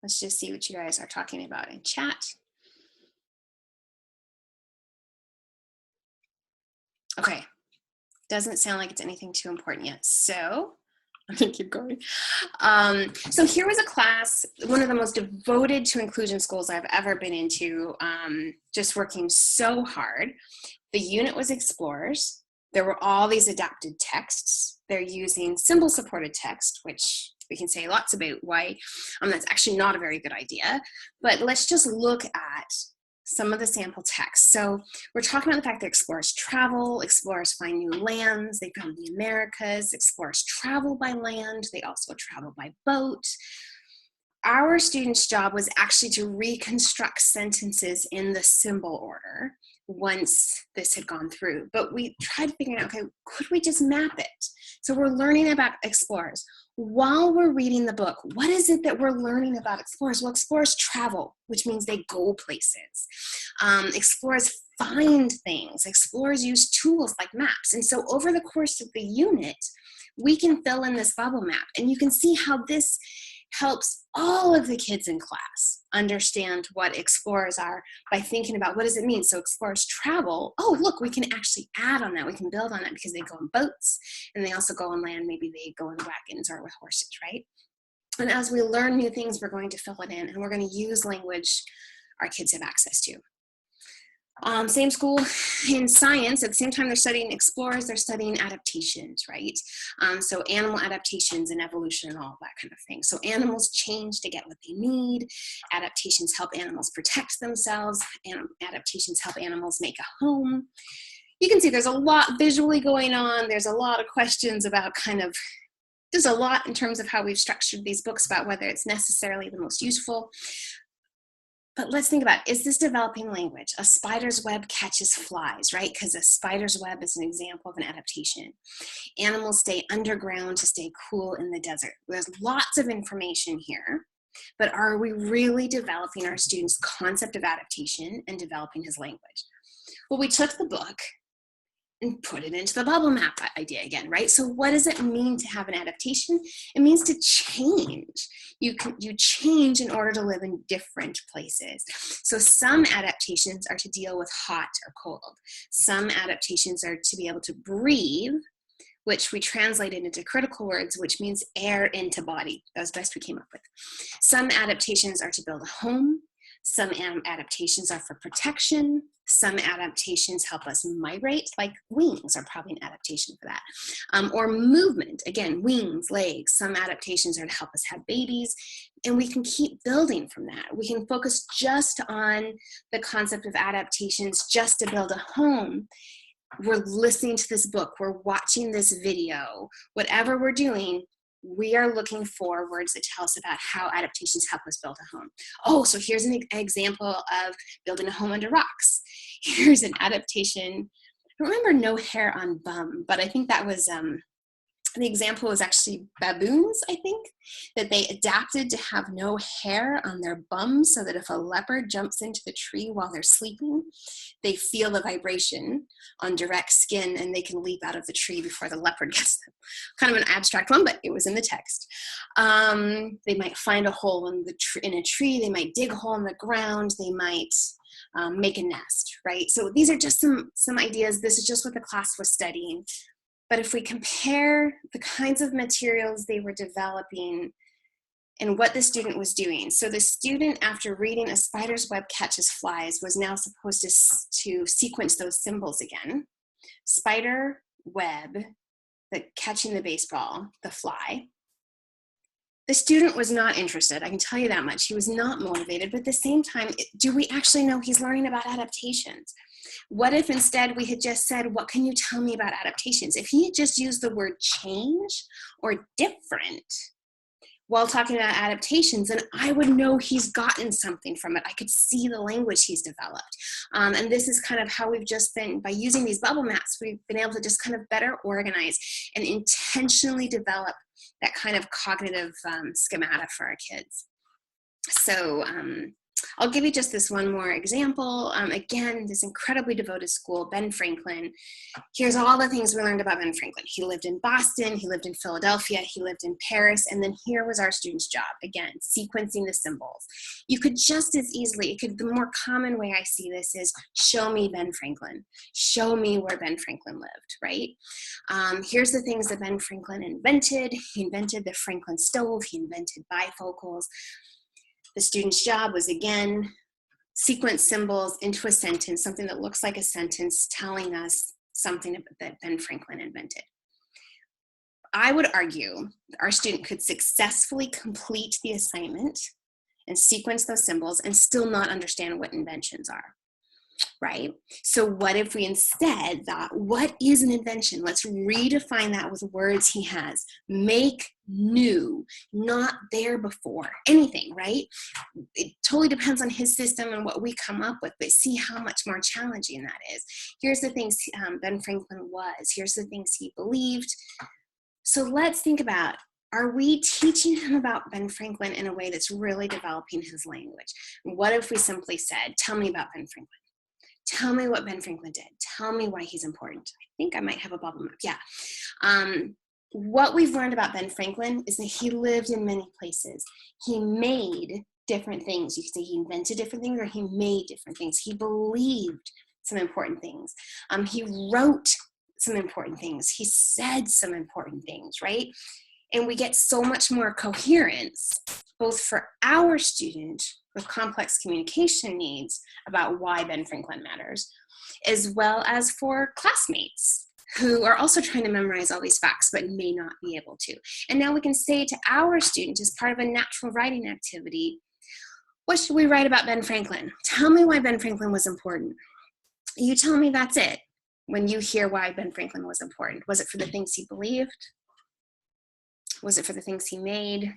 Let's just see what you guys are talking about in chat. Okay, doesn't sound like it's anything too important yet. So I'm gonna keep going. So here was a class, one of the most devoted to inclusion schools I've ever been into, just working so hard. The unit was Explorers. There were all these adapted texts. They're using symbol supported text, which we can say lots about why that's actually not a very good idea. But let's just look at some of the sample text. So we're talking about the fact that explorers travel, explorers find new lands, they found the Americas, explorers travel by land, they also travel by boat. Our student's job was actually to reconstruct sentences in the symbol order once this had gone through. But we tried figuring out, okay, could we just map it? So we're learning about explorers. While we're reading the book, what is it that we're learning about explorers? Well, explorers travel, which means they go places. Explorers find things. Explorers use tools like maps. And so over the course of the unit, we can fill in this bubble map. And you can see how this helps all of the kids in class understand what explorers are by thinking about what does it mean. So explorers travel, oh look, we can actually add on that, we can build on that because they go in boats and they also go on land, maybe they go in wagons or with horses, right? And as we learn new things, we're going to fill it in and we're going to use language our kids have access to. Same school in science, at the same time they're studying explorers, they're studying adaptations, right? So animal adaptations and evolution and all that kind of thing. So animals change to get what they need. Adaptations help animals protect themselves. And adaptations help animals make a home. You can see there's a lot visually going on. There's a lot of questions about there's a lot in terms of how we've structured these books about whether it's necessarily the most useful. But let's think about, is this developing language? A spider's web catches flies, right? Because a spider's web is an example of an adaptation. Animals stay underground to stay cool in the desert. There's lots of information here, but are we really developing our students' concept of adaptation and developing his language? Well, we took the book and put it into the bubble map idea again, right? So what does it mean to have an adaptation? It means to change. You change in order to live in different places. So some adaptations are to deal with hot or cold. Some adaptations are to be able to breathe which we translated into critical words, which means air into body. That was the best we came up with. Some adaptations are to build a home. Some adaptations are for protection. Some adaptations help us migrate, like wings are probably an adaptation for that. Or movement, again, wings, legs. Some adaptations are to help us have babies, and we can keep building from that. We can focus just on the concept of adaptations just to build a home. We're listening to this book, we're watching this video, whatever we're doing, we are looking for words that tell us about how adaptations help us build a home. Oh, so here's an example of building a home under rocks. Here's an adaptation. I remember no hair on bum, but I think that was, the example was actually baboons, I think, that they adapted to have no hair on their bums so that if a leopard jumps into the tree while they're sleeping, they feel the vibration on direct skin and they can leap out of the tree before the leopard gets them. Kind of an abstract one, but it was in the text. They might find a hole in a tree, they might dig a hole in the ground, they might make a nest, right? So these are just some ideas. This is just what the class was studying. But if we compare the kinds of materials they were developing and what the student was doing. So the student, after reading a spider's web catches flies, was now supposed to sequence those symbols again. Spider, web, the catching the baseball, the fly. The student was not interested, I can tell you that much. He was not motivated, but at the same time, do we actually know he's learning about adaptations? What if instead we had just said, what can you tell me about adaptations? If he had just used the word change or different while talking about adaptations, then I would know he's gotten something from it. I could see the language he's developed. And this is kind of how we've just been, by using these bubble maps, we've been able to just kind of better organize and intentionally develop that kind of cognitive schemata for our kids. So I'll give you just this one more example. Again, this incredibly devoted school, Ben Franklin. Here's all the things we learned about Ben Franklin. He lived in Boston, he lived in Philadelphia, he lived in Paris, and then here was our student's job. Again, sequencing the symbols. You could just as easily, the more common way I see this is, show me Ben Franklin. Show me where Ben Franklin lived, right? Here's the things that Ben Franklin invented. He invented the Franklin stove, he invented bifocals. The student's job was, again, sequence symbols into a sentence, something that looks like a sentence telling us something that Ben Franklin invented. I would argue our student could successfully complete the assignment and sequence those symbols and still not understand what inventions are, right? So what if we instead thought, what is an invention? Let's redefine that with words he has. Make new, not there before, anything, right? It totally depends on his system and what we come up with, but see how much more challenging that is. Here's the things Ben Franklin was. Here's the things he believed. So let's think about, are we teaching him about Ben Franklin in a way that's really developing his language? What if we simply said, tell me about Ben Franklin. Tell me what Ben Franklin did. Tell me why he's important. I think I might have a bubble map. Yeah. What we've learned about Ben Franklin is that he lived in many places. He made different things. You could say he invented different things or he made different things. He believed some important things. He wrote some important things. He said some important things, right? And we get so much more coherence, both for our student with complex communication needs about why Ben Franklin matters, as well as for classmates who are also trying to memorize all these facts but may not be able to. And now we can say to our student, as part of a natural writing activity, what should we write about Ben Franklin? Tell me why Ben Franklin was important. You tell me that's it. When you hear why Ben Franklin was important, was it for the things he believed? Was it for the things he made?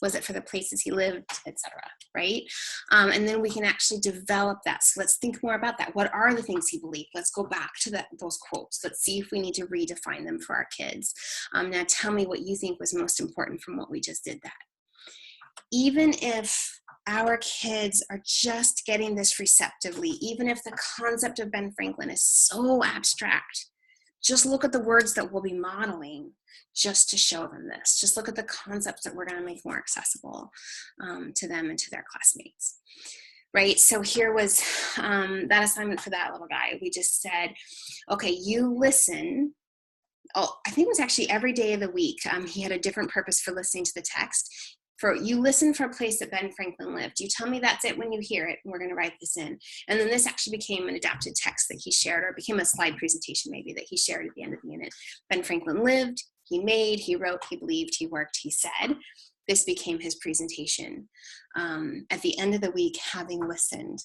Was it for the places he lived, etc., right? And then we can actually develop that. So let's think more about that. What are the things he believed? Let's go back to those quotes. Let's see if we need to redefine them for our kids. Now tell me what you think was most important from what we just did that. Even if our kids are just getting this receptively, even if the concept of Ben Franklin is so abstract, just look at the words that we'll be modeling just to show them this. Just look at the concepts that we're going to make more accessible to them and to their classmates, right? So here was that assignment for that little guy. We just said, okay, you listen I think it was actually every day of the week. He had a different purpose for listening to the text. For you listen for a place that Ben Franklin lived. You tell me that's it when you hear it, and we're going to write this in. And then this actually became an adapted text that he shared, or it became a slide presentation maybe that he shared at the end of the unit. Ben Franklin lived, he made, he wrote, he believed, he worked, he said. This became his presentation. At the end of the week, having listened,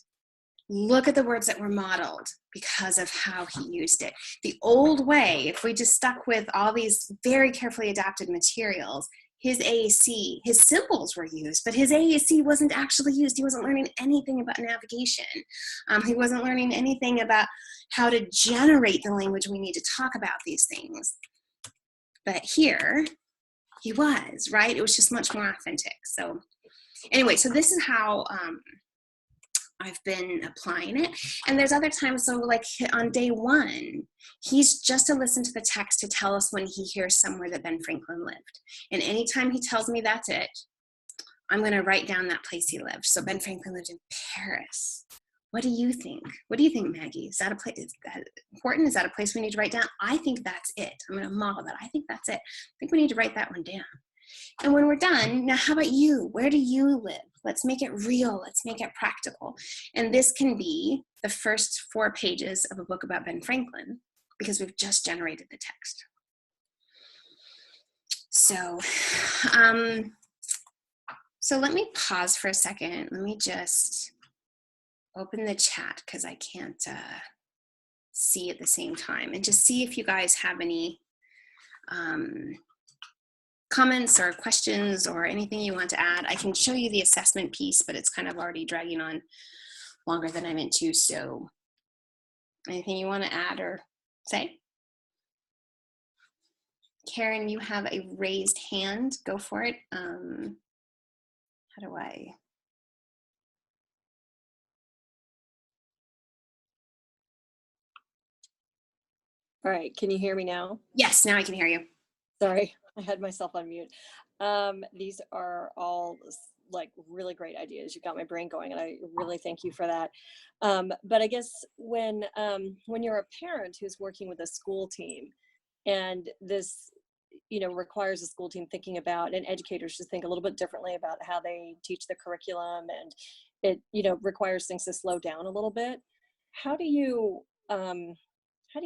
look at the words that were modeled because of how he used it. The old way, if we just stuck with all these very carefully adapted materials, his AAC, his symbols were used, but his AAC wasn't actually used. He wasn't learning anything about navigation. He wasn't learning anything about how to generate the language we need to talk about these things. But here, he was, right? It was just much more authentic. So anyway, so this is how I've been applying it. And there's other times, so like on day one, he's just to listen to the text to tell us when he hears somewhere that Ben Franklin lived. And anytime he tells me that's it, I'm going to write down that place he lived. So Ben Franklin lived in Paris. What do you think? What do you think, Maggie? Is that a place, is that important? Is that a place we need to write down? I think that's it. I'm going to model that. I think that's it. I think we need to write that one down. And when we're done, now how about you? Where do you live? Let's make it real. Let's make it practical. And this can be the first 4 pages of a book about Ben Franklin because we've just generated the text. So, so let me pause for a second. Let me just open the chat because I can't see at the same time, and just see if you guys have any comments or questions or anything you want to add. I can show you the assessment piece, but it's kind of already dragging on longer than I meant to. So anything you want to add or say? Karen, you have a raised hand. Go for it. How do I? All right, can you hear me now? Yes, now I can hear you. Sorry, I had myself on mute. These are all like really great ideas. You got my brain going, and I really thank you for that. But I guess when you're a parent who's working with a school team, and this requires a school team thinking about, and educators to think a little bit differently about how they teach the curriculum, and it requires things to slow down a little bit. How do you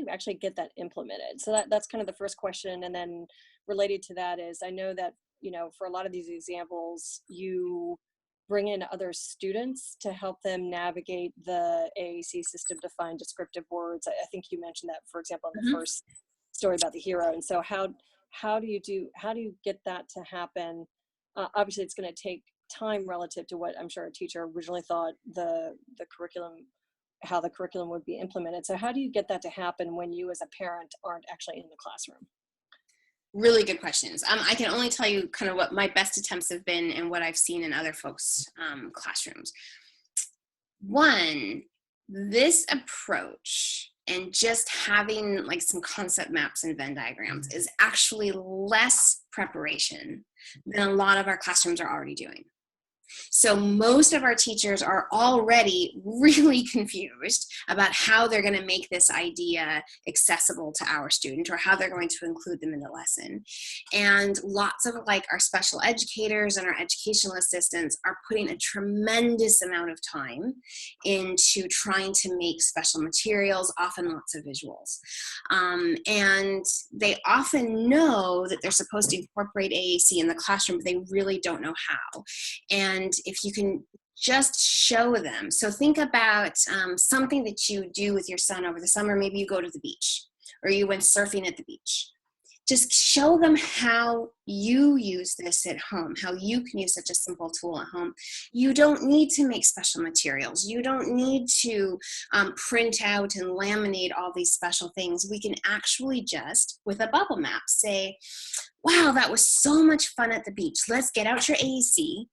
actually get that implemented? So that's kind of the first question. And then related to that is, I know that, for a lot of these examples, you bring in other students to help them navigate the AAC system to find descriptive words. I think you mentioned that, for example, in the first story about the hero. And so how do you get that to happen? Obviously, it's going to take time relative to what I'm sure a teacher originally thought the curriculum, how the curriculum would be implemented. So how do you get that to happen when you as a parent aren't actually in the classroom? Really good questions. I can only tell you kind of what my best attempts have been and what I've seen in other folks' classrooms. One, this approach and just having like some concept maps and Venn diagrams is actually less preparation than a lot of our classrooms are already doing. So most of our teachers are already really confused about how they're going to make this idea accessible to our student, or how they're going to include them in the lesson. And lots of like our special educators and our educational assistants are putting a tremendous amount of time into trying to make special materials, often lots of visuals. And they often know that they're supposed to incorporate AAC in the classroom, but they really don't know how. And if you can just show them, so think about something that you do with your son over the summer. Maybe you go to the beach, or you went surfing at the beach. Just show them how you use this at home, how you can use such a simple tool at home. You don't need to make special materials. You don't need to print out and laminate all these special things. We can actually just, with a bubble map, say, wow, that was so much fun at the beach. Let's get out your AAC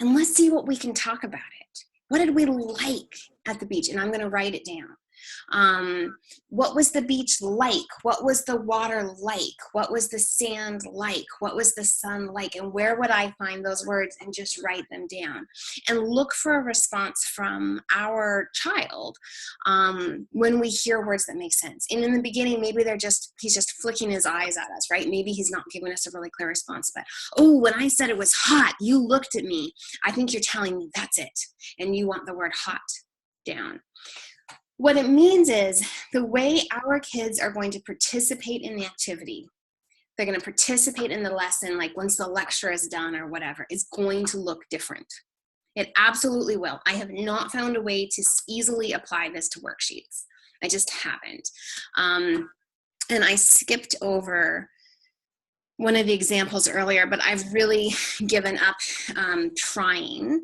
and let's see what we can talk about it. What did we like at the beach? And I'm going to write it down. What was the beach like? What was the water like? What was the sand like? What was the sun like? And where would I find those words, and just write them down and look for a response from our child when we hear words that make sense. And in the beginning, maybe he's just flicking his eyes at us, right? Maybe he's not giving us a really clear response, but, oh, when I said it was hot, you looked at me. I think you're telling me that's it. And you want the word hot down. What it means is the way our kids are going to participate in the activity, they're going to participate in the lesson, like once the lecture is done or whatever, is going to look different. It absolutely will. I have not found a way to easily apply this to worksheets. I just haven't. And I skipped over one of the examples earlier, but I've really given up trying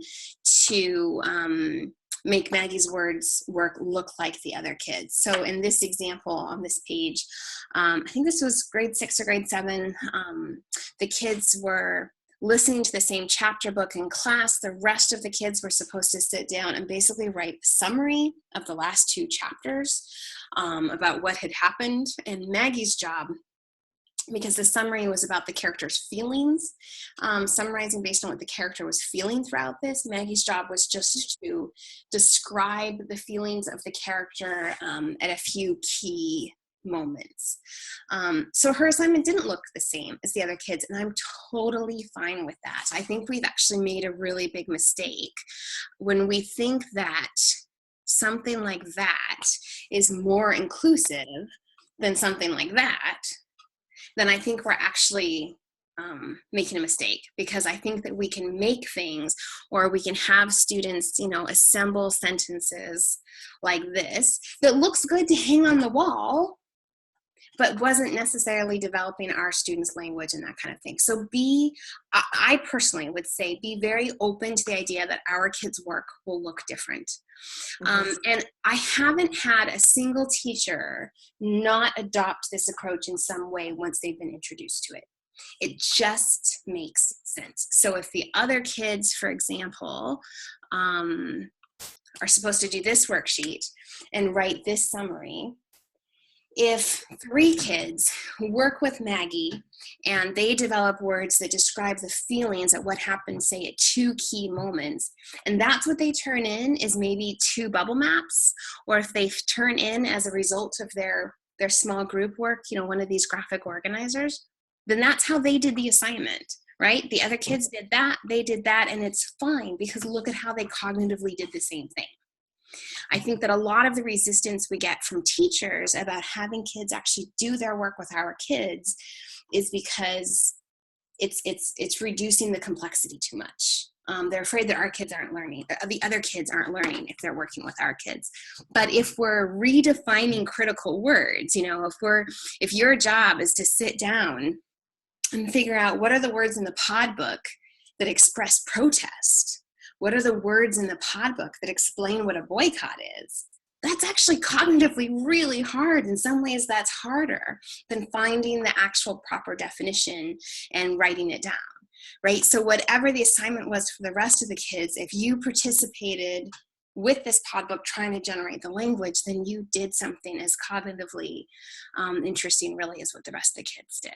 to make Maggie's words look like the other kids. So in this example on this page, I think this was grade 6 or grade 7, the kids were listening to the same chapter book in class. The rest of the kids were supposed to sit down and basically write the summary of the last 2 chapters about what had happened. And Maggie's job, because the summary was about the character's feelings, summarizing based on what the character was feeling throughout this, Maggie's job was just to describe the feelings of the character at a few key moments. So her assignment didn't look the same as the other kids, and I'm totally fine with that. I think we've actually made a really big mistake when we think that something like that is more inclusive than something like that. Then I think we're actually making a mistake, because I think that we can make things, or we can have students, assemble sentences like this that looks good to hang on the wall, but wasn't necessarily developing our students' language and that kind of thing. So I personally would say, be very open to the idea that our kids' work will look different. And I haven't had a single teacher not adopt this approach in some way once they've been introduced to it. It just makes sense. So if the other kids, for example, are supposed to do this worksheet and write this summary, if 3 kids work with Maggie and they develop words that describe the feelings of what happened, say, at 2 key moments, and that's what they turn in is maybe 2 bubble maps, or if they turn in as a result of their small group work, one of these graphic organizers, then that's how they did the assignment, right? The other kids did that, they did that, and it's fine, because look at how they cognitively did the same thing. I think that a lot of the resistance we get from teachers about having kids actually do their work with our kids is because it's reducing the complexity too much. They're afraid that our kids aren't learning, the other kids aren't learning if they're working with our kids. But if we're redefining critical words, if your job is to sit down and figure out what are the words in the pod book that express protest, what are the words in the pod book that explain what a boycott is, that's actually cognitively really hard. In some ways, that's harder than finding the actual proper definition and writing it down, right? So whatever the assignment was for the rest of the kids, if you participated with this pod book trying to generate the language, then you did something as cognitively interesting really as what the rest of the kids did.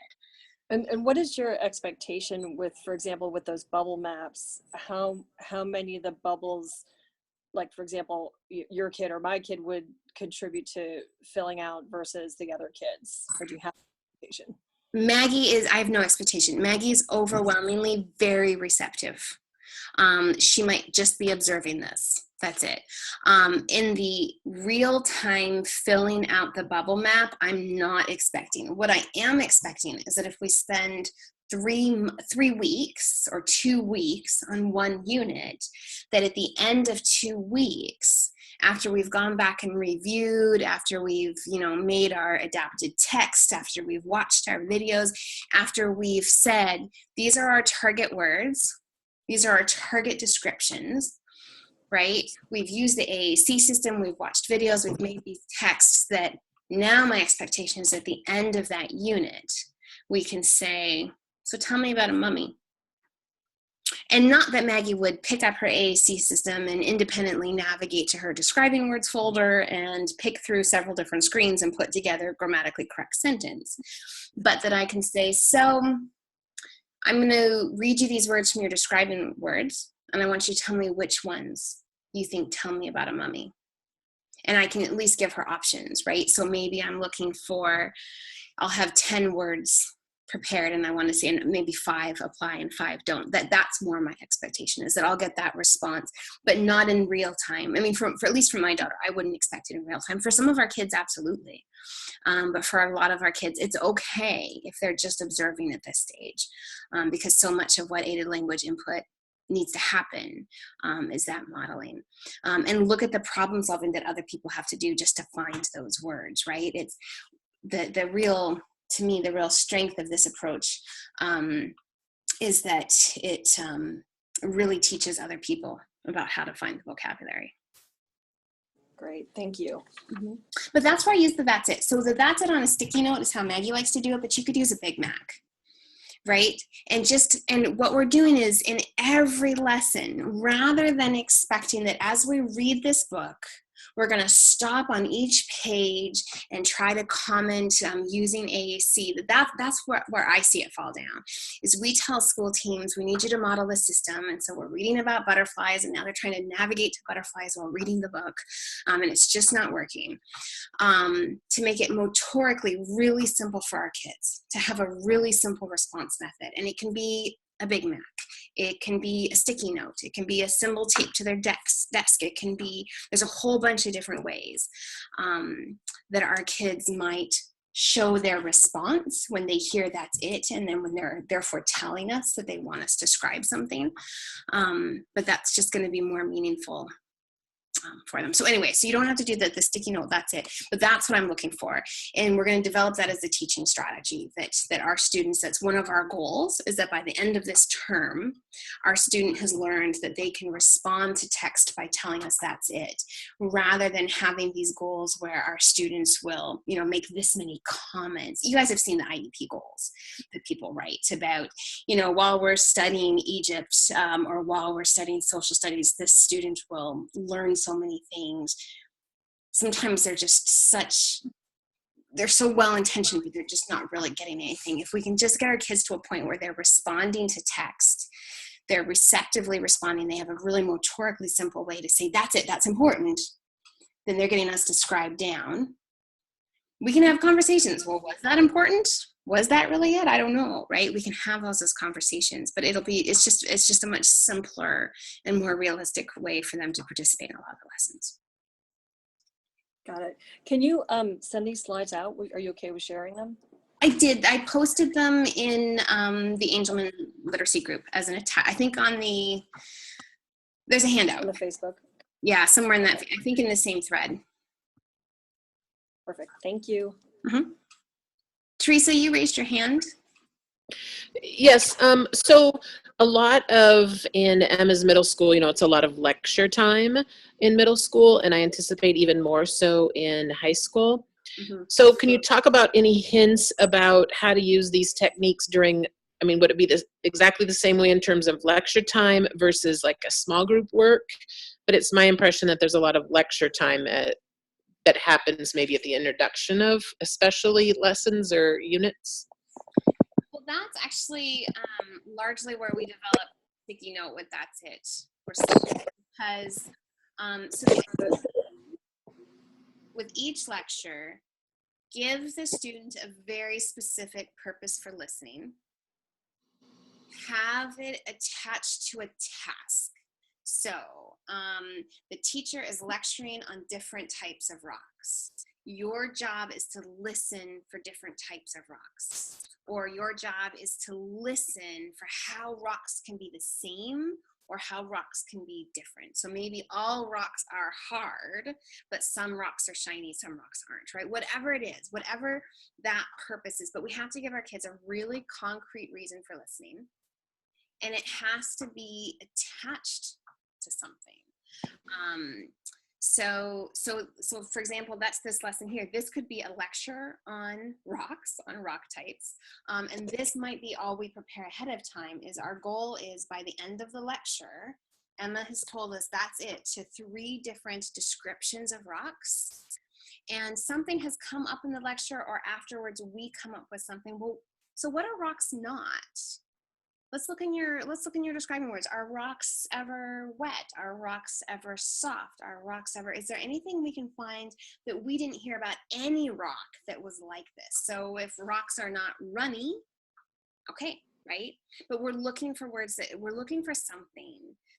And what is your expectation with, for example, with those bubble maps? How many of the bubbles, like for example, your kid or my kid would contribute to filling out versus the other kids? Or do you have an expectation? I have no expectation. Maggie is overwhelmingly very receptive. She might just be observing this. That's it. In the real time filling out the bubble map, I'm not expecting. What I am expecting is that if we spend 3 weeks or 2 weeks on one unit, that at the end of 2 weeks, after we've gone back and reviewed, after we've, made our adapted text, after we've watched our videos, after we've said, these are our target words, these are our target descriptions, right? We've used the AAC system, we've watched videos, we've made these texts, that now my expectation is at the end of that unit, we can say, so tell me about a mummy. And not that Maggie would pick up her AAC system and independently navigate to her describing words folder and pick through several different screens and put together a grammatically correct sentence, but that I can say, so I'm going to read you these words from your describing words, and I want you to tell me which ones you think tell me about a mummy. And I can at least give her options, right? So maybe I'm looking for, I'll have 10 words prepared, and I want to say, and maybe 5 apply and 5 don't. That's more my expectation, is that I'll get that response, but not in real time. I mean, for at least for my daughter, I wouldn't expect it in real time. For some of our kids, absolutely. But for a lot of our kids, it's okay if they're just observing at this stage, because so much of what aided language input needs to happen is that modeling. And look at the problem solving that other people have to do just to find those words, right? It's the real, to me, the real strength of this approach is that it really teaches other people about how to find the vocabulary. Great, thank you. Mm-hmm. But that's where I use the that's it. So the that's it on a sticky note is how Maggie likes to do it, but you could use a Big Mac, right? And what we're doing is, in every lesson, rather than expecting that as we read this book, we're going to stop on each page and try to comment using AAC. That's where I see it fall down, is we tell school teams, we need you to model the system. And so we're reading about butterflies, and now they're trying to navigate to butterflies while reading the book. And it's just not working. To make it motorically really simple for our kids, to have a really simple response method. And it can be a Big Mac. It can be a sticky note. It can be a symbol taped to their desk. It can be, there's a whole bunch of different ways that our kids might show their response when they hear that's it, and then when they're therefore telling us that they want us to describe something. But that's just going to be more meaningful for them. So anyway, so you don't have to do the sticky note, that's it. But that's what I'm looking for. And we're going to develop that as a teaching strategy, that our students, that's one of our goals, is that by the end of this term, our student has learned that they can respond to text by telling us that's it, rather than having these goals where our students will, make this many comments. You guys have seen the IEP goals that people write about, while we're studying Egypt or while we're studying social studies, this student will learn so many things. Sometimes they're so well-intentioned, but they're just not really getting anything. If we can just get our kids to a point where they're responding to text, they're receptively responding, they have a really motorically simple way to say, that's it, that's important, then they're getting us to scribe down. We can have conversations. Well, was that important? Was that really it? I don't know, right? We can have those as conversations, but it's just a much simpler and more realistic way for them to participate in a lot of the lessons. Got it. Can you send these slides out? Are you okay with sharing them? I did. I posted them in the Angelman Literacy group as an attack. I think there's a handout. On the Facebook? Yeah, somewhere in that, I think in the same thread. Perfect. Thank you. Mm-hmm. Teresa, you raised your hand. Yes. So a lot in Emma's middle school, it's a lot of lecture time in middle school, and I anticipate even more so in high school. Mm-hmm. So can you talk about any hints about how to use these techniques would it be exactly the same way in terms of lecture time versus like a small group work? But it's my impression that there's a lot of lecture time that happens maybe at the introduction of especially lessons or units. Well, that's actually largely where we develop sticky note with that's it. Because with each lecture, give the student a very specific purpose for listening. Have it attached to a task. So the teacher is lecturing on different types of rocks. Your job is to listen for different types of rocks. Or your job is to listen for how rocks can be the same or how rocks can be different. So maybe all rocks are hard, but some rocks are shiny, some rocks aren't, right? Whatever it is, whatever that purpose is, but we have to give our kids a really concrete reason for listening. And it has to be attached to something. So for example, that's this lesson here. This could be a lecture on rocks, on rock types. And this might be all we prepare ahead of time. Is our goal is by the end of the lecture, Emma has told us that's it, to 3 different descriptions of rocks. And something has come up in the lecture, or afterwards we come up with something. Well, so what are rocks not? Let's look in your describing words. Are rocks ever wet? Are rocks ever soft? Are rocks ever, is there anything we can find that we didn't hear about any rock that was like this? So if rocks are not runny, okay, right? But we're looking for words we're looking for something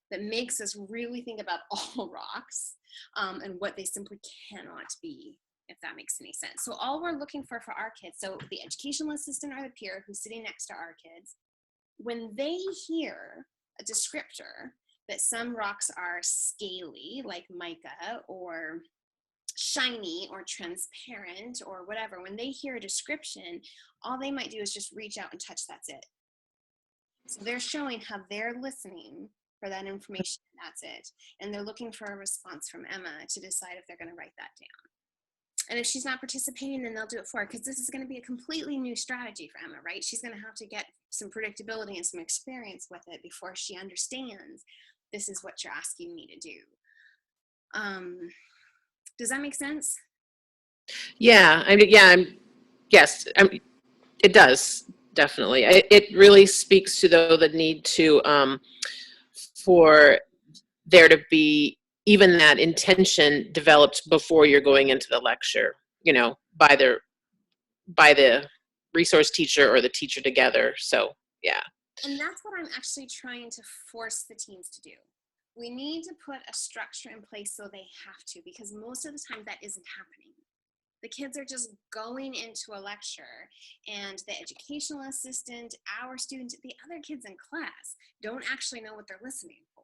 that makes us really think about all rocks and what they simply cannot be, if that makes any sense. So all we're looking for our kids, so the educational assistant or the peer who's sitting next to our kids, when they hear a descriptor that some rocks are scaly, like mica, or shiny or transparent or whatever, when they hear a description, all they might do is just reach out and touch, that's it. So they're showing how they're listening for that information, that's it. And they're looking for a response from Emma to decide if they're going to write that down. And if she's not participating, then they'll do it for her, because this is going to be a completely new strategy for Emma, right? She's going to have to get some predictability and some experience with it before she understands this is what you're asking me to do. Does that make sense? Yeah, yes, it does, definitely. It really speaks to, though, the need to, for there to be even that intention developed before you're going into the lecture, by the resource teacher or the teacher together. So, yeah. And that's what I'm actually trying to force the teams to do. We need to put a structure in place so they have to, because most of the time that isn't happening. The kids are just going into a lecture, and the educational assistant, our student, the other kids in class don't actually know what they're listening for.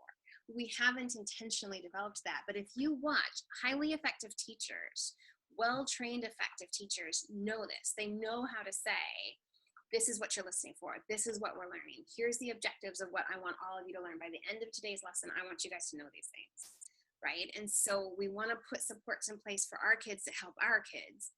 We haven't intentionally developed that. But if you watch highly effective teachers, well-trained effective teachers know this. They know how to say, this is what you're listening for. This is what we're learning. Here's the objectives of what I want all of you to learn. By the end of today's lesson, I want you guys to know these things, right? And so we want to put supports in place for our kids to help our kids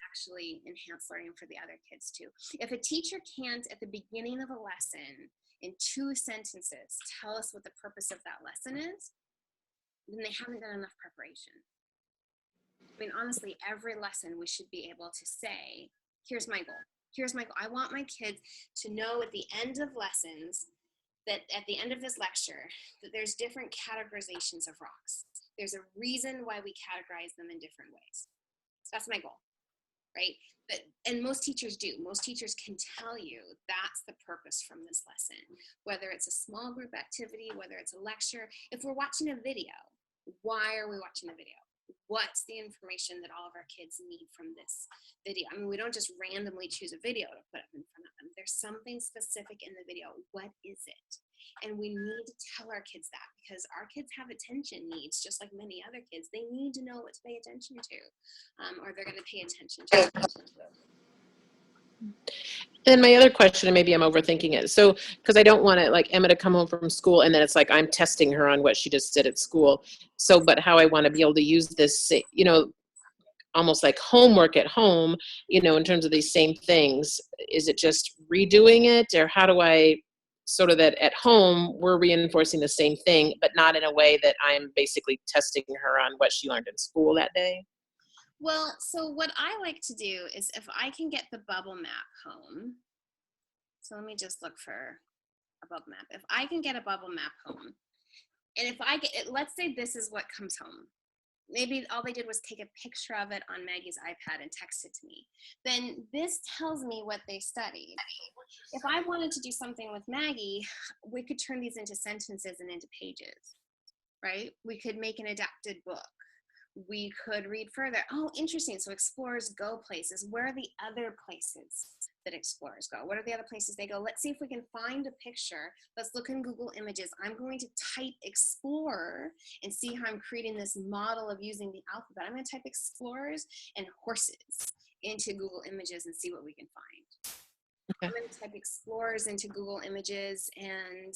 actually enhance learning for the other kids too. If a teacher can't, at the beginning of a lesson, in 2 sentences, tell us what the purpose of that lesson is, then they haven't done enough preparation. I mean, honestly, every lesson we should be able to say, here's my goal. Here's my goal. I want my kids to know at the end of lessons, that at the end of this lecture, that there's different categorizations of rocks. There's a reason why we categorize them in different ways. That's my goal, right? And most teachers do. Most teachers can tell you that's the purpose from this lesson, whether it's a small group activity, whether it's a lecture. If we're watching a video, why are we watching the video? What's the information that all of our kids need from this video? I mean, we don't just randomly choose a video to put up in front of them. There's something specific in the video. What is it? And we need to tell our kids that, because our kids have attention needs just like many other kids. They need to know what to pay attention to, or they're going to pay attention to it. And my other question, and maybe I'm overthinking it, so because I don't want Emma to come home from school and then it's like I'm testing her on what she just did at school. So, but how I want to be able to use this, almost like homework at home, in terms of these same things. Is it just redoing it, or how do I sort of that at home we're reinforcing the same thing, but not in a way that I'm basically testing her on what she learned in school that day? Well, so what I like to do is, if I can get the bubble map home, so let me just look for a bubble map. If I can get a bubble map home, and if I get it, let's say this is what comes home. Maybe all they did was take a picture of it on Maggie's iPad and text it to me. Then this tells me what they studied. If I wanted to do something with Maggie, we could turn these into sentences and into pages, right? We could make an adapted book. We could read further. Oh, interesting. So explorers go places. Where are the other places that explorers go? What are the other places they go? Let's see if we can find a picture. Let's look in Google Images. I'm going to type explorer and see how I'm creating this model of using the alphabet. I'm going to type explorers and horses into Google Images and see what we can find. Okay. I'm going to type explorers into Google Images, and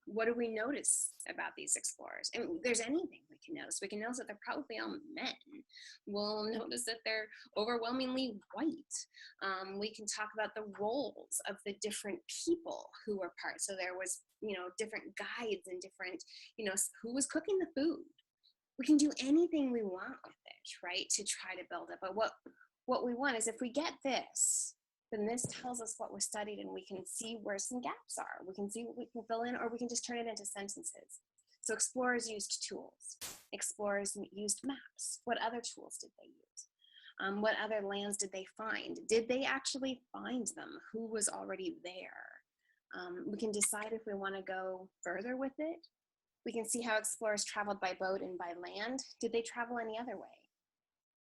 what do we notice about these explorers? And there's anything we can notice. We can notice that they're probably all men. We'll notice that they're overwhelmingly white. We can talk about the roles of the different people who were part. So there was, different guides and different, who was cooking the food. We can do anything we want with it, right, to try to build it. But what we want is, if we get this, then this tells us what was studied, and we can see where some gaps are. We can see what we can fill in, or we can just turn it into sentences. So explorers used tools. Explorers used maps. What other tools did they use? What other lands did they find? Did they actually find them? Who was already there? We can decide if we want to go further with it. We can see how explorers traveled by boat and by land. Did they travel any other way?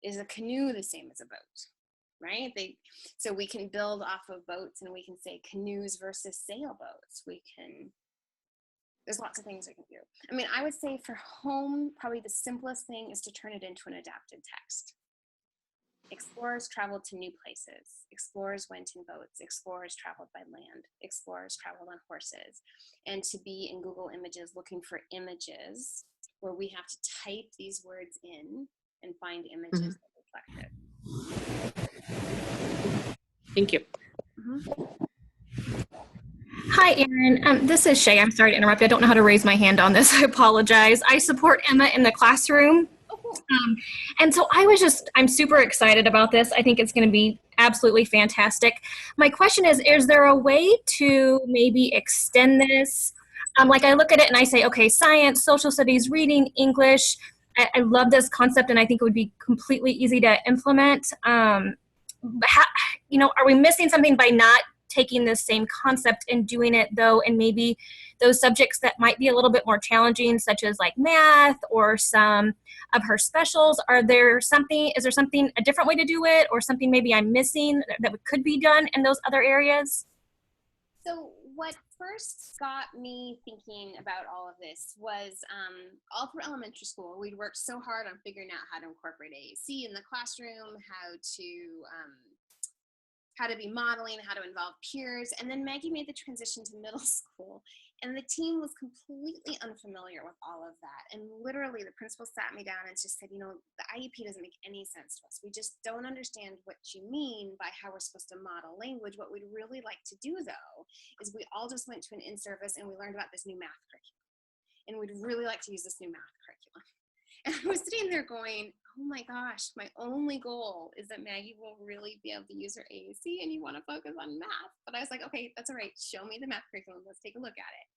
Is a canoe the same as a boat, right? So we can build off of boats, and we can say canoes versus sailboats. There's lots of things we can do. I mean, I would say for home, probably the simplest thing is to turn it into an adapted text. Explorers traveled to new places. Explorers went in boats. Explorers traveled by land. Explorers traveled on horses. And to be in Google Images looking for images where we have to type these words in and find images that reflect it. Thank you. Hi, Erin. This is Shay. I'm sorry to interrupt you. I don't know how to raise my hand on this. I apologize. I support Emma in the classroom. And so I'm super excited about this. I think it's going to be absolutely fantastic. My question is there a way to maybe extend this? Like, I look at it and I say, okay, science, social studies, reading, English. I love this concept, and I think it would be completely easy to implement. But how, are we missing something by not taking this same concept and doing it, though, and maybe those subjects that might be a little bit more challenging, such as like math or some of her specials? Is there something, a different way to do it, or something maybe I'm missing that could be done in those other areas? So what first got me thinking about all of this was all through elementary school, we'd worked so hard on figuring out how to incorporate AAC in the classroom, how to be modeling, how to involve peers. And then Maggie made the transition to middle school, and the team was completely unfamiliar with all of that. And literally the principal sat me down and just said, the IEP doesn't make any sense to us. We just don't understand what you mean by how we're supposed to model language. What we'd really like to do, though, is we all just went to an in-service and we learned about this new math curriculum. And we'd really like to use this new math curriculum. And I was sitting there going, oh my gosh, my only goal is that Maggie will really be able to use her AAC, and you want to focus on math. But I was like, okay, that's all right. Show me the math curriculum. Let's take a look at it.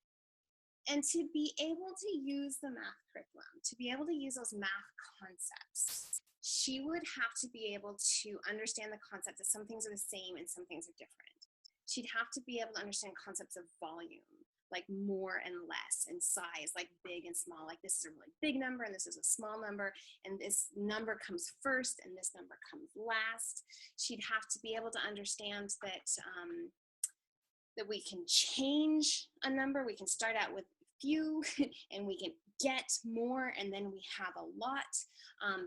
And to be able to use the math curriculum, to be able to use those math concepts, she would have to be able to understand the concept that some things are the same and some things are different. She'd have to be able to understand concepts of volume, like more and less, and size, like big and small, like this is a really big number and this is a small number, and this number comes first and this number comes last. She'd have to be able to understand that that we can change a number. We can start out with few and we can get more, and then we have a lot,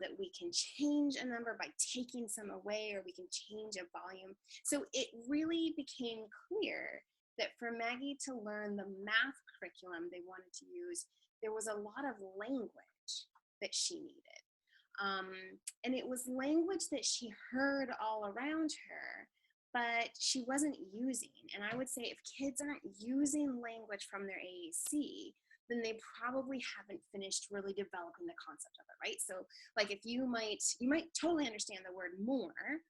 that we can change a number by taking some away, or we can change a volume. So it really became clear that for Maggie to learn the math curriculum they wanted to use, there was a lot of language that she needed. And it was language that she heard all around her, but she wasn't using. And I would say if kids aren't using language from their AAC, then they probably haven't finished really developing the concept of it, right? So like if you might totally understand the word more,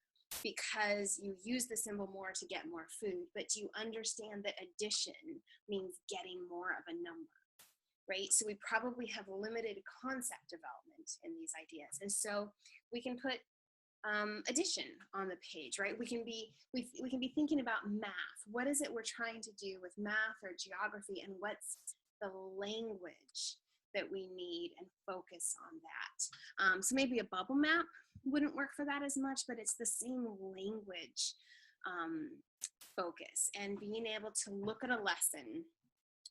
because you use the symbol more to get more food, but do you understand that addition means getting more of a number, right? So we probably have limited concept development in these ideas. And so we can put addition on the page, right? We can be thinking about math. What is it we're trying to do with math or geography, and what's the language that we need, and focus on that. So maybe a bubble map wouldn't work for that as much, but it's the same language focus, and being able to look at a lesson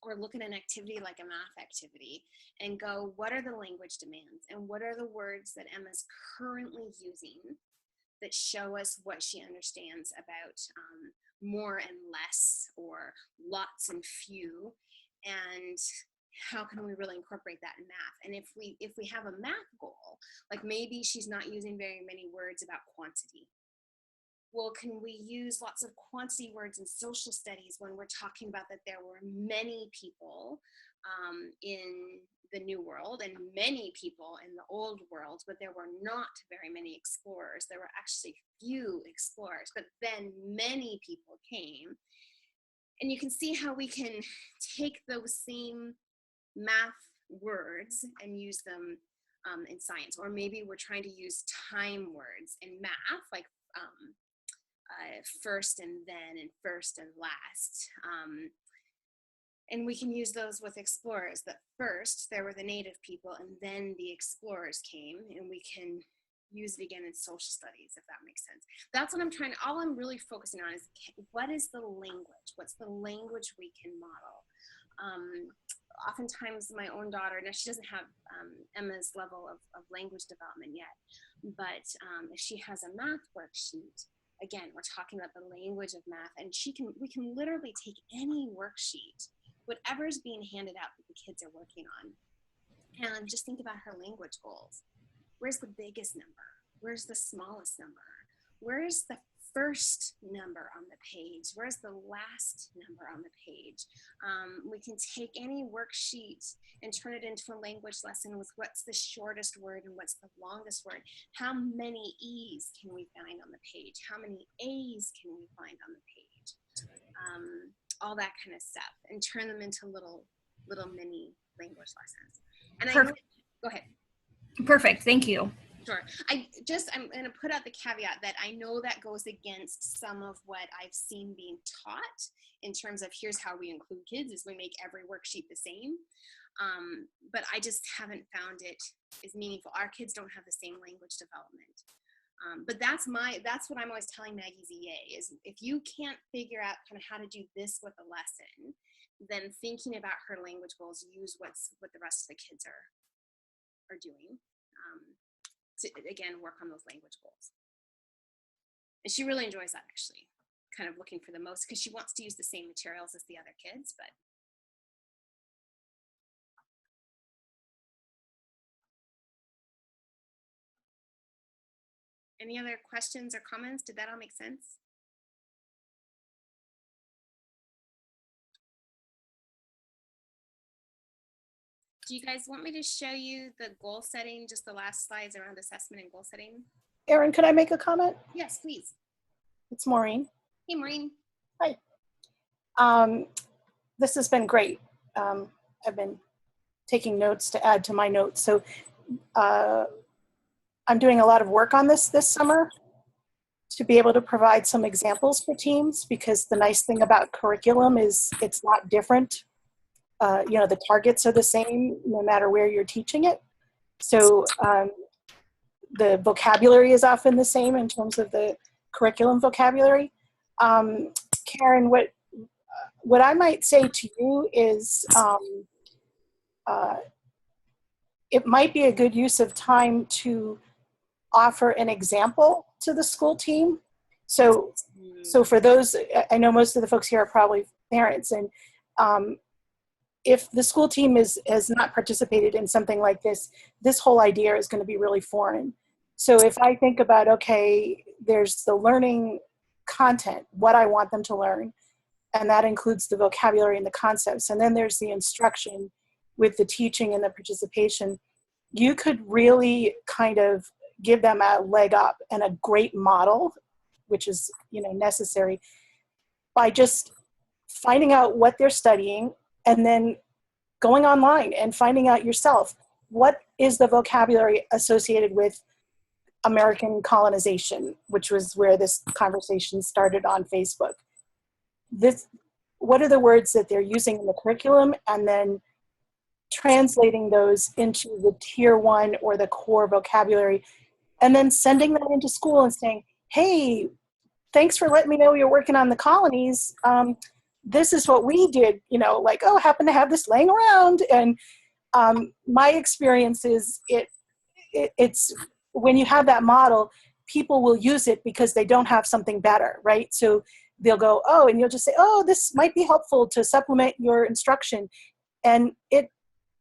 or look at an activity like a math activity and go, what are the language demands, and what are the words that Emma's currently using that show us what she understands about more and less, or lots and few, and how can we really incorporate that in math? And if we have a math goal, like maybe she's not using very many words about quantity. Well, can we use lots of quantity words in social studies when we're talking about that there were many people in the New World and many people in the Old World, but there were not very many explorers. There were actually few explorers, but then many people came. And you can see how we can take those same math words and use them in science. Or maybe we're trying to use time words in math, like first and then and first and last. And we can use those with explorers, that first there were the native people and then the explorers came, and we can use it again in social studies, if that makes sense. That's what I'm trying to, all I'm really focusing on is what is the language? What's the language we can model? Oftentimes my own daughter, now she doesn't have Emma's level of language development yet, but if she has a math worksheet, again, we're talking about the language of math, and we can literally take any worksheet, whatever's being handed out that the kids are working on, and just think about her language goals. Where's the biggest number? Where's the smallest number? Where's the first number on the page? Where's the last number on the page? We can take any worksheet and turn it into a language lesson with what's the shortest word and what's the longest word. How many E's can we find on the page? How many A's can we find on the page? All that kind of stuff, and turn them into little mini language lessons. And Perfect. Go ahead. Perfect. Thank you. Sure. I'm going to put out the caveat that I know that goes against some of what I've seen being taught in terms of here's how we include kids is we make every worksheet the same. But I just haven't found it as meaningful. Our kids don't have the same language development. But that's what I'm always telling Maggie's EA is if you can't figure out kind of how to do this with a lesson, then thinking about her language goals, use what the rest of the kids are doing. To again work on those language goals. And she really enjoys that, actually, kind of looking for the most, because she wants to use the same materials as the other kids. But any other questions or comments? Did that all make sense? Do you guys want me to show you the goal setting, just the last slides around assessment and goal setting? Erin, could I make a comment? Yes, please. It's Maureen. Hey, Maureen. Hi. This has been great. I've been taking notes to add to my notes. So I'm doing a lot of work on this summer to be able to provide some examples for teams, because the nice thing about curriculum is it's not different. The targets are the same no matter where you're teaching it. So the vocabulary is often the same in terms of the curriculum vocabulary. Karen, what I might say to you is it might be a good use of time to offer an example to the school team. So for those, I know most of the folks here are probably parents, and if the school team has not participated in something like this whole idea is going to be really foreign. So if I think about, okay, there's the learning content, what I want them to learn, and that includes the vocabulary and the concepts, and then there's the instruction with the teaching and the participation, you could really kind of give them a leg up and a great model, which is necessary, by just finding out what they're studying and then going online and finding out yourself, what is the vocabulary associated with American colonization, which was where this conversation started on Facebook. What are the words that they're using in the curriculum, and then translating those into the tier 1 or the core vocabulary, and then sending them into school and saying, hey, thanks for letting me know you're working on the colonies. This is what we did, happen to have this laying around. And my experience is it's when you have that model, people will use it because they don't have something better, right? So they'll go, and you'll just say, this might be helpful to supplement your instruction. And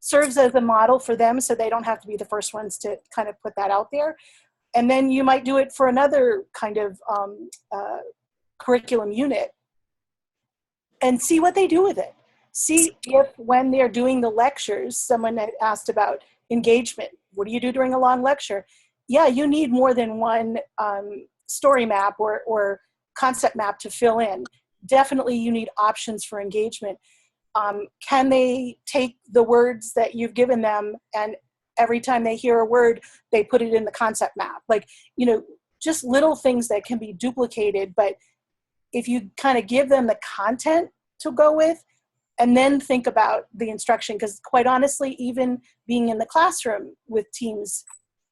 serves as a model for them so they don't have to be the first ones to kind of put that out there. And then you might do it for another kind of curriculum unit and see what they do with it. See if when they're doing the lectures, someone had asked about engagement. What do you do during a long lecture? Yeah, you need more than one story map or concept map to fill in. Definitely you need options for engagement. Can they take the words that you've given them and every time they hear a word, they put it in the concept map? Like, you know, just little things that can be duplicated, but if you kind of give them the content to go with and then think about the instruction, because quite honestly, even being in the classroom with teams,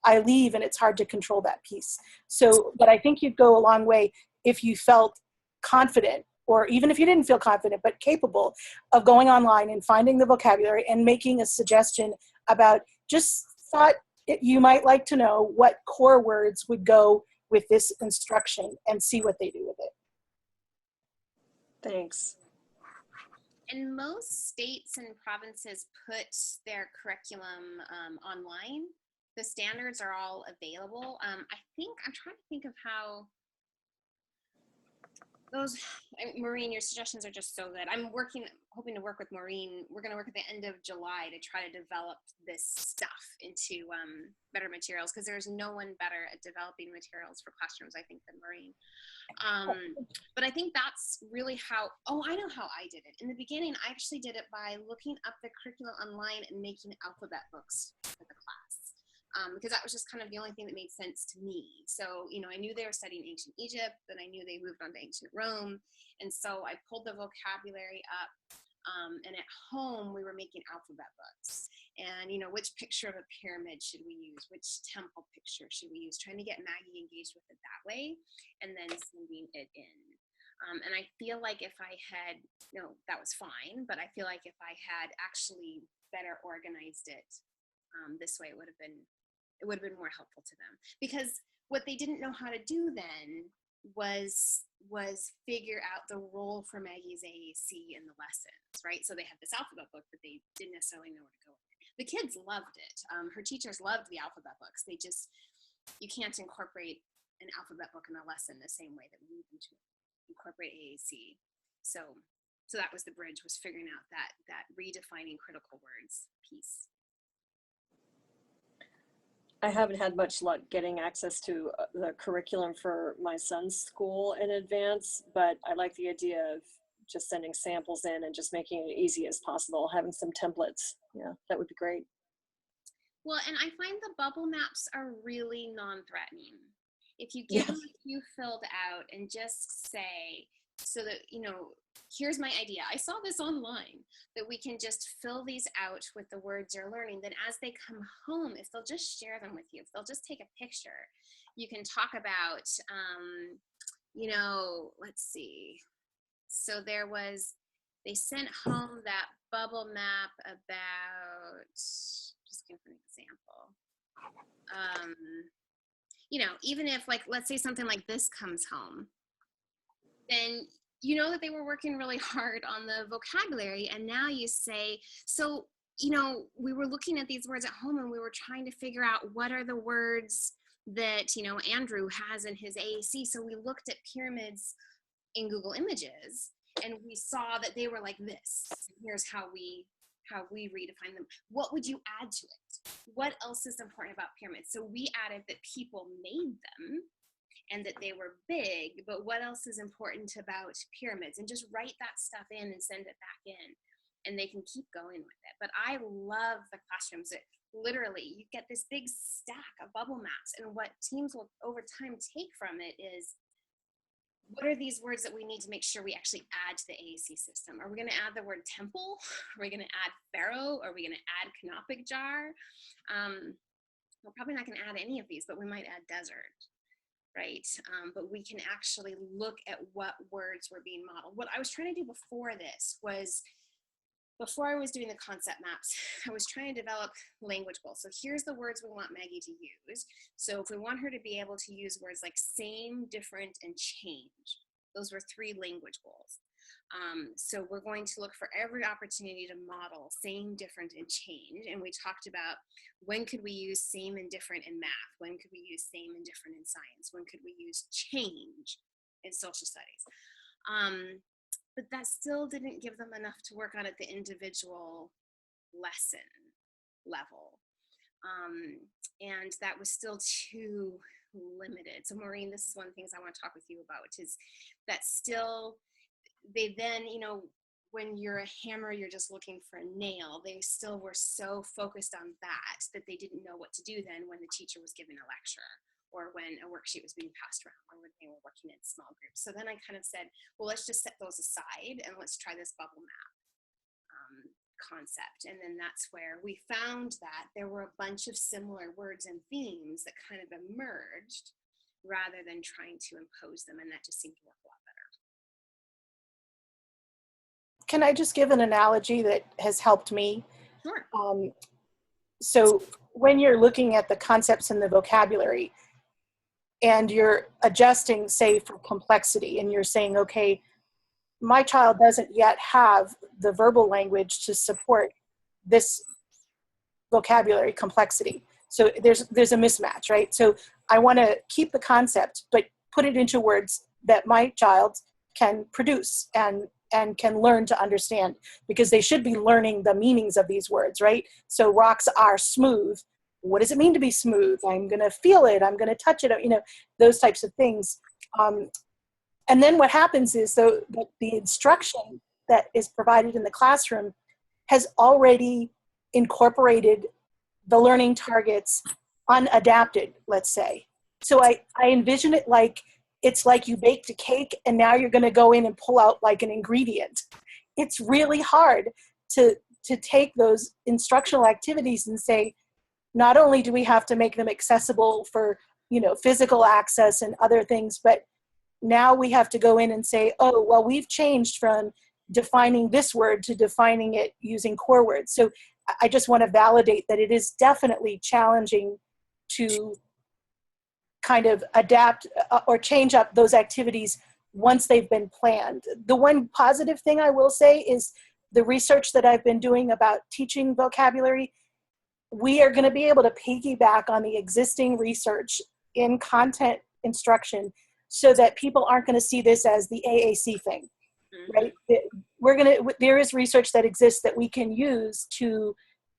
I leave and it's hard to control that piece. So, but I think you'd go a long way if you felt confident, or even if you didn't feel confident, but capable of going online and finding the vocabulary and making a suggestion about just thought you might like to know what core words would go with this instruction and see what they do with it. Thanks. And most states and provinces put their curriculum online. The standards are all available. I'm trying to think of how those, Maureen, your suggestions are just so good. I'm hoping to work with Maureen. We're going to work at the end of July to try to develop this stuff into better materials, because there's no one better at developing materials for classrooms, I think, than Maureen. But I think that's really how, I know how I did it. In the beginning, I actually did it by looking up the curriculum online and making alphabet books for the class. Because that was just kind of the only thing that made sense to me. So, you know, I knew they were studying ancient Egypt, and I knew they moved on to ancient Rome. And so I pulled the vocabulary up, and at home we were making alphabet books. And, you know, which picture of a pyramid should we use? Which temple picture should we use? Trying to get Maggie engaged with it that way, and then sending it in. And I feel like if I had, that was fine, but I feel like if I had actually better organized it this way, it would have been more helpful to them. Because what they didn't know how to do then was figure out the role for Maggie's AAC in the lessons, right? So they had this alphabet book, but they didn't necessarily know where to go with it. The kids loved it. Her teachers loved the alphabet books. You can't incorporate an alphabet book in a lesson the same way that we need them to incorporate AAC. So that was the bridge, was figuring out that redefining critical words piece. I haven't had much luck getting access to the curriculum for my son's school in advance, but I like the idea of just sending samples in and just making it easy as possible, having some templates. Yeah, that would be great. Well, and I find the bubble maps are really non-threatening. If you give them a few filled out and just say, so that, here's my idea. I saw this online, that we can just fill these out with the words you're learning. Then as they come home, if they'll just share them with you, if they'll just take a picture, you can talk about, let's see. So they sent home that bubble map about, just give an example. Even if, like, let's say something like this comes home, then you know that they were working really hard on the vocabulary, and now you say, so, we were looking at these words at home and we were trying to figure out what are the words that, Andrew has in his AAC. So we looked at pyramids in Google Images and we saw that they were like this. Here's how we redefine them. What would you add to it? What else is important about pyramids? So we added that people made them and that they were big, but what else is important about pyramids? And just write that stuff in and send it back in, and they can keep going with it. But I love the classrooms that literally you get this big stack of bubble maps, and what teams will over time take from it is, what are these words that we need to make sure we actually add to the AAC system? Are we going to add the word temple? Are we going to add pharaoh? Are we going to add canopic jar? We're probably not going to add any of these, but we might add desert. Right? But we can actually look at what words were being modeled. What I was trying to do before this was, before I was doing the concept maps, I was trying to develop language goals. So here's the words we want Maggie to use. So if we want her to be able to use words like same, different, and change, those were 3 language goals. So we're going to look for every opportunity to model same, different, and change. And we talked about when could we use same and different in math? When could we use same and different in science? When could we use change in social studies? But that still didn't give them enough to work on at the individual lesson level. And that was still too limited. So Maureen, this is one of the things I want to talk with you about, which is that still, they then, when you're a hammer, you're just looking for a nail. They still were so focused on that they didn't know what to do then when the teacher was giving a lecture, or when a worksheet was being passed around, or when they were working in small groups. So then I kind of said, well, let's just set those aside and let's try this bubble map concept. And then that's where we found that there were a bunch of similar words and themes that kind of emerged rather than trying to impose them. And that just seemed to work a lot better. Can I just give an analogy that has helped me? Sure. So when you're looking at the concepts in the vocabulary and you're adjusting, say, for complexity, and you're saying, okay, my child doesn't yet have the verbal language to support this vocabulary complexity. So there's a mismatch, right? So I want to keep the concept, but put it into words that my child can produce and can learn to understand, because they should be learning the meanings of these words, right? So rocks are smooth. What does it mean to be smooth? I'm going to feel it. I'm going to touch it. Those types of things. And then what happens is the instruction that is provided in the classroom has already incorporated the learning targets unadapted, let's say. So I envision it like, it's like you baked a cake and now you're going to go in and pull out like an ingredient. It's really hard to take those instructional activities and say, not only do we have to make them accessible for, physical access and other things, but now we have to go in and say, oh, well, we've changed from defining this word to defining it using core words. So I just want to validate that it is definitely challenging to kind of adapt or change up those activities once they've been planned. The one positive thing I will say is the research that I've been doing about teaching vocabulary, we are going to be able to piggyback on the existing research in content instruction so that people aren't going to see this as the AAC thing, right? There is research that exists that we can use to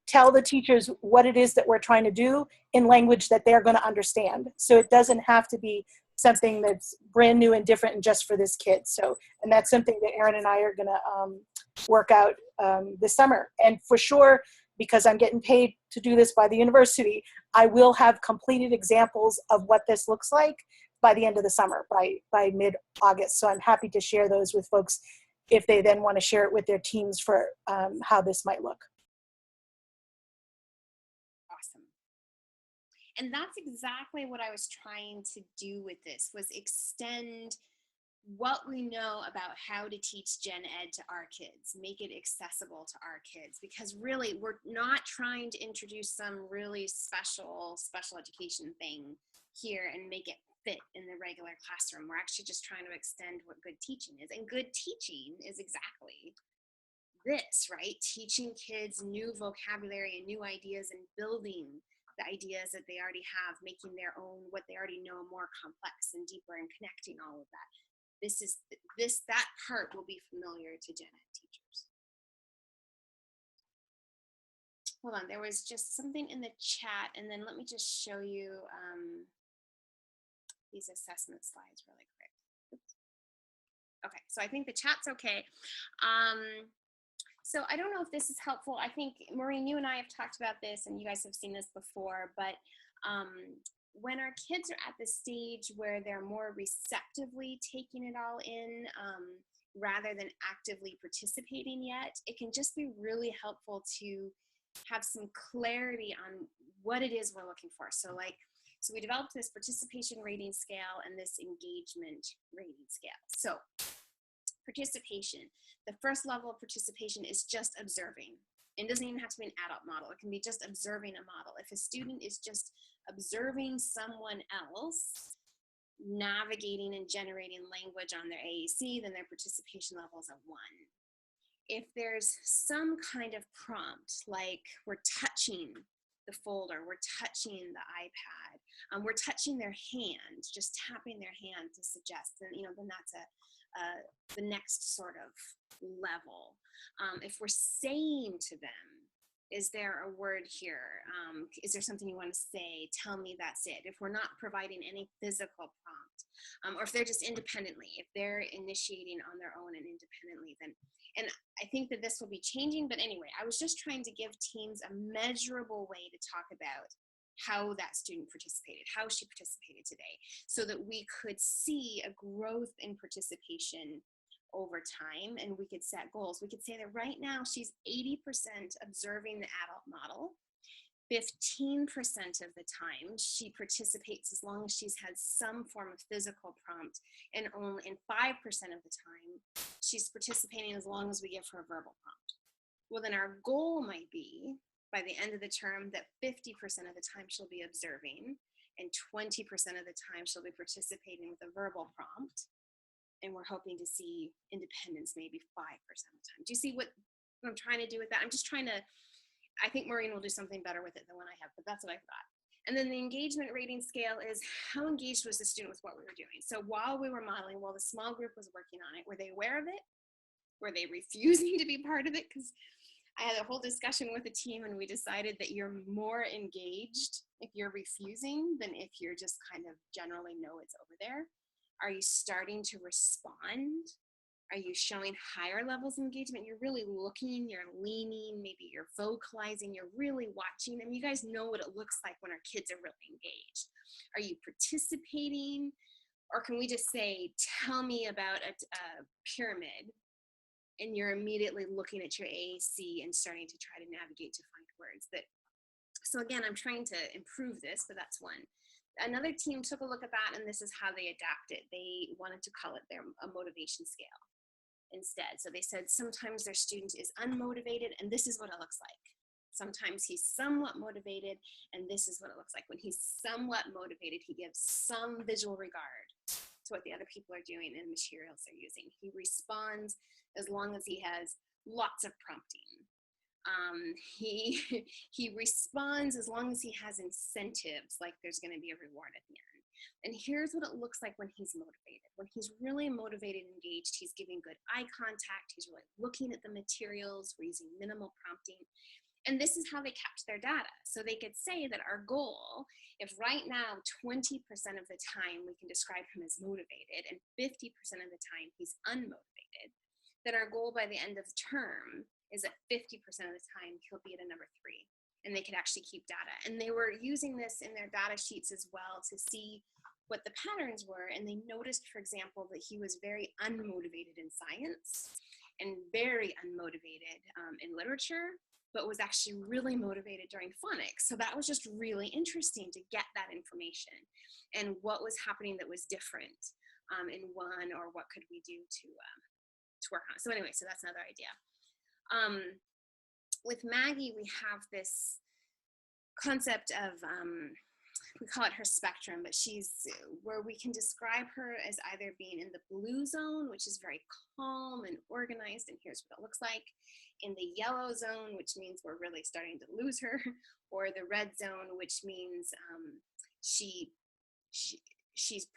tell the teachers what it is that we're trying to do in language that they're going to understand. So it doesn't have to be something that's brand new and different and just for this kid. So, and that's something that Erin and I are going to work out this summer. And for sure, because I'm getting paid to do this by the university, I will have completed examples of what this looks like by the end of the summer, by mid-August. So I'm happy to share those with folks if they then want to share it with their teams for how this might look. Awesome. And that's exactly what I was trying to do with this, was extend what we know about how to teach gen ed to our kids, make it accessible to our kids, because really we're not trying to introduce some really special education thing here and make it fit in the regular classroom. We're actually just trying to extend what good teaching is. And good teaching is exactly this, right? Teaching kids new vocabulary and new ideas and building the ideas that they already have, making their own, what they already know, more complex and deeper, and connecting all of that. That part will be familiar to gen ed teachers. Hold on, there was just something in the chat, and then let me just show you these assessment slides really quick. Oops. Okay, so I think the chat's okay. So I don't know if this is helpful. I think, Maureen, you and I have talked about this, and you guys have seen this before, but when our kids are at the stage where they're more receptively taking it all in, rather than actively participating yet, it can just be really helpful to have some clarity on what it is we're looking for. So we developed this participation rating scale and this engagement rating scale. So participation, the first level of participation is just observing. It doesn't even have to be an adult model. It can be just observing a model. If a student is just observing someone else navigating and generating language on their AAC, then their participation level is a 1. If there's some kind of prompt, like we're touching the folder, we're touching the iPad, we're touching their hand, just tapping their hand to suggest, then, then that's the next sort of level. If we're saying to them, is there a word here? Is there something you want to say? Tell me that's it. If we're not providing any physical prompt, or if they're just independently, if they're initiating on their own and independently, then, and I think that this will be changing, but anyway, I was just trying to give teams a measurable way to talk about how that student participated, how she participated today, so that we could see a growth in participation over time, and we could set goals. We could say that right now she's 80% observing the adult model. 15% of the time she participates as long as she's had some form of physical prompt, and 5% of the time she's participating as long as we give her a verbal prompt. Well, then our goal might be by the end of the term that 50% of the time she'll be observing and 20% of the time she'll be participating with a verbal prompt. And we're hoping to see independence maybe 5% of the time. Do you see what I'm trying to do with that? I'm just trying to, I think Maureen will do something better with it than what I have, but that's what I thought. And then the engagement rating scale is how engaged was the student with what we were doing. So while we were modeling, while the small group was working on it, were they aware of it? Were they refusing to be part of it? Because I had a whole discussion with the team, and we decided that you're more engaged if you're refusing than if you're just kind of generally know it's over there. Are you starting to respond? Are you showing higher levels of engagement? You're really looking, you're leaning, maybe you're vocalizing, you're really watching them. You guys know what it looks like when our kids are really engaged. Are you participating? Or can we just say, tell me about a pyramid, and you're immediately looking at your AAC and starting to try to navigate to find words that. So again, I'm trying to improve this, but that's one. Another team took a look at that, and this is how they adapted. They wanted to call it a motivation scale instead. So they said sometimes their student is unmotivated, and this is what it looks like. Sometimes he's somewhat motivated, and this is what it looks like. When he's somewhat motivated, he gives some visual regard to what the other people are doing and materials they're using. He responds as long as he has lots of prompting. He responds as long as he has incentives, like there's going to be a reward at the end. And here's what it looks like when he's motivated. When he's really motivated and engaged, he's giving good eye contact. He's really looking at the materials. We're using minimal prompting. And this is how they kept their data. So they could say that our goal, if right now 20% of the time we can describe him as motivated and 50% of the time he's unmotivated, then our goal by the end of the term is that 50% of the time he'll be at a number 3, and they could actually keep data. And they were using this in their data sheets as well to see what the patterns were. And they noticed, for example, that he was very unmotivated in science and very unmotivated in literature, but was actually really motivated during phonics. So that was just really interesting to get that information and what was happening that was different in one, or what could we do to work on it. So anyway, so that's another idea. With Maggie, we have this concept of, we call it her spectrum, but she's where we can describe her as either being in the blue zone, which is very calm and organized, and here's what it looks like, in the yellow zone, which means we're really starting to lose her, or the red zone, which means she's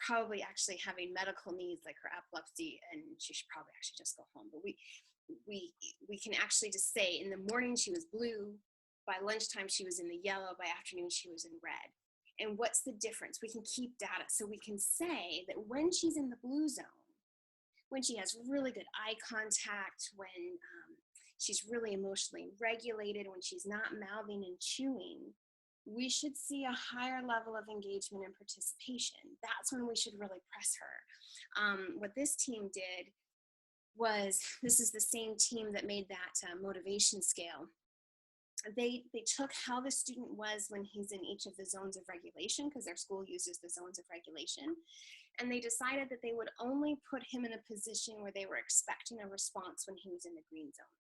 probably actually having medical needs like her epilepsy, and she should probably actually just go home. But we can actually just say in the morning she was blue, by lunchtime she was in the yellow, by afternoon she was in red. And what's the difference? We can keep data. So we can say that when she's in the blue zone, when she has really good eye contact, when she's really emotionally regulated, when she's not mouthing and chewing, we should see a higher level of engagement and participation. That's when we should really press her. What this team did was, this is the same team that made that motivation scale. They took how the student was when he's in each of the zones of regulation, because their school uses the zones of regulation, and they decided that they would only put him in a position where they were expecting a response when he was in the green zone.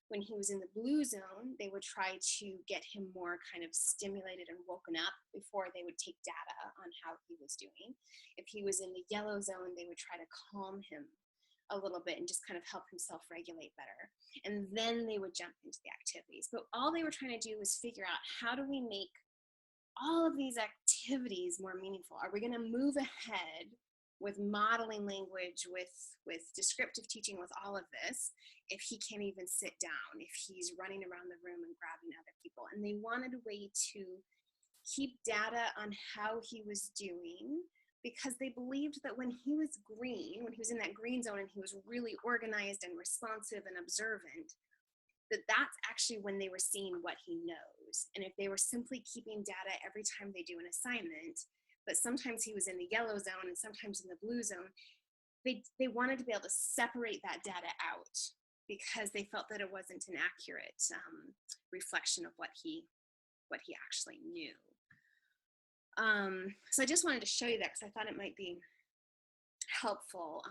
When he was in the blue zone, they would try to get him more kind of stimulated and woken up before they would take data on how he was doing. If he was in the yellow zone, they would try to calm him a little bit and just kind of help him self-regulate better. And then they would jump into the activities. But all they were trying to do was figure out, how do we make all of these activities more meaningful? Are we going to move ahead with modeling language, with descriptive teaching, with all of this, if he can't even sit down, if he's running around the room and grabbing other people? And they wanted a way to keep data on how he was doing, because they believed that when he was green, when he was in that green zone and he was really organized and responsive and observant, that's actually when they were seeing what he knows. And if they were simply keeping data every time they do an assignment, but sometimes he was in the yellow zone and sometimes in the blue zone, they wanted to be able to separate that data out, because they felt that it wasn't an accurate reflection of what he actually knew. So I just wanted to show you that, because I thought it might be helpful.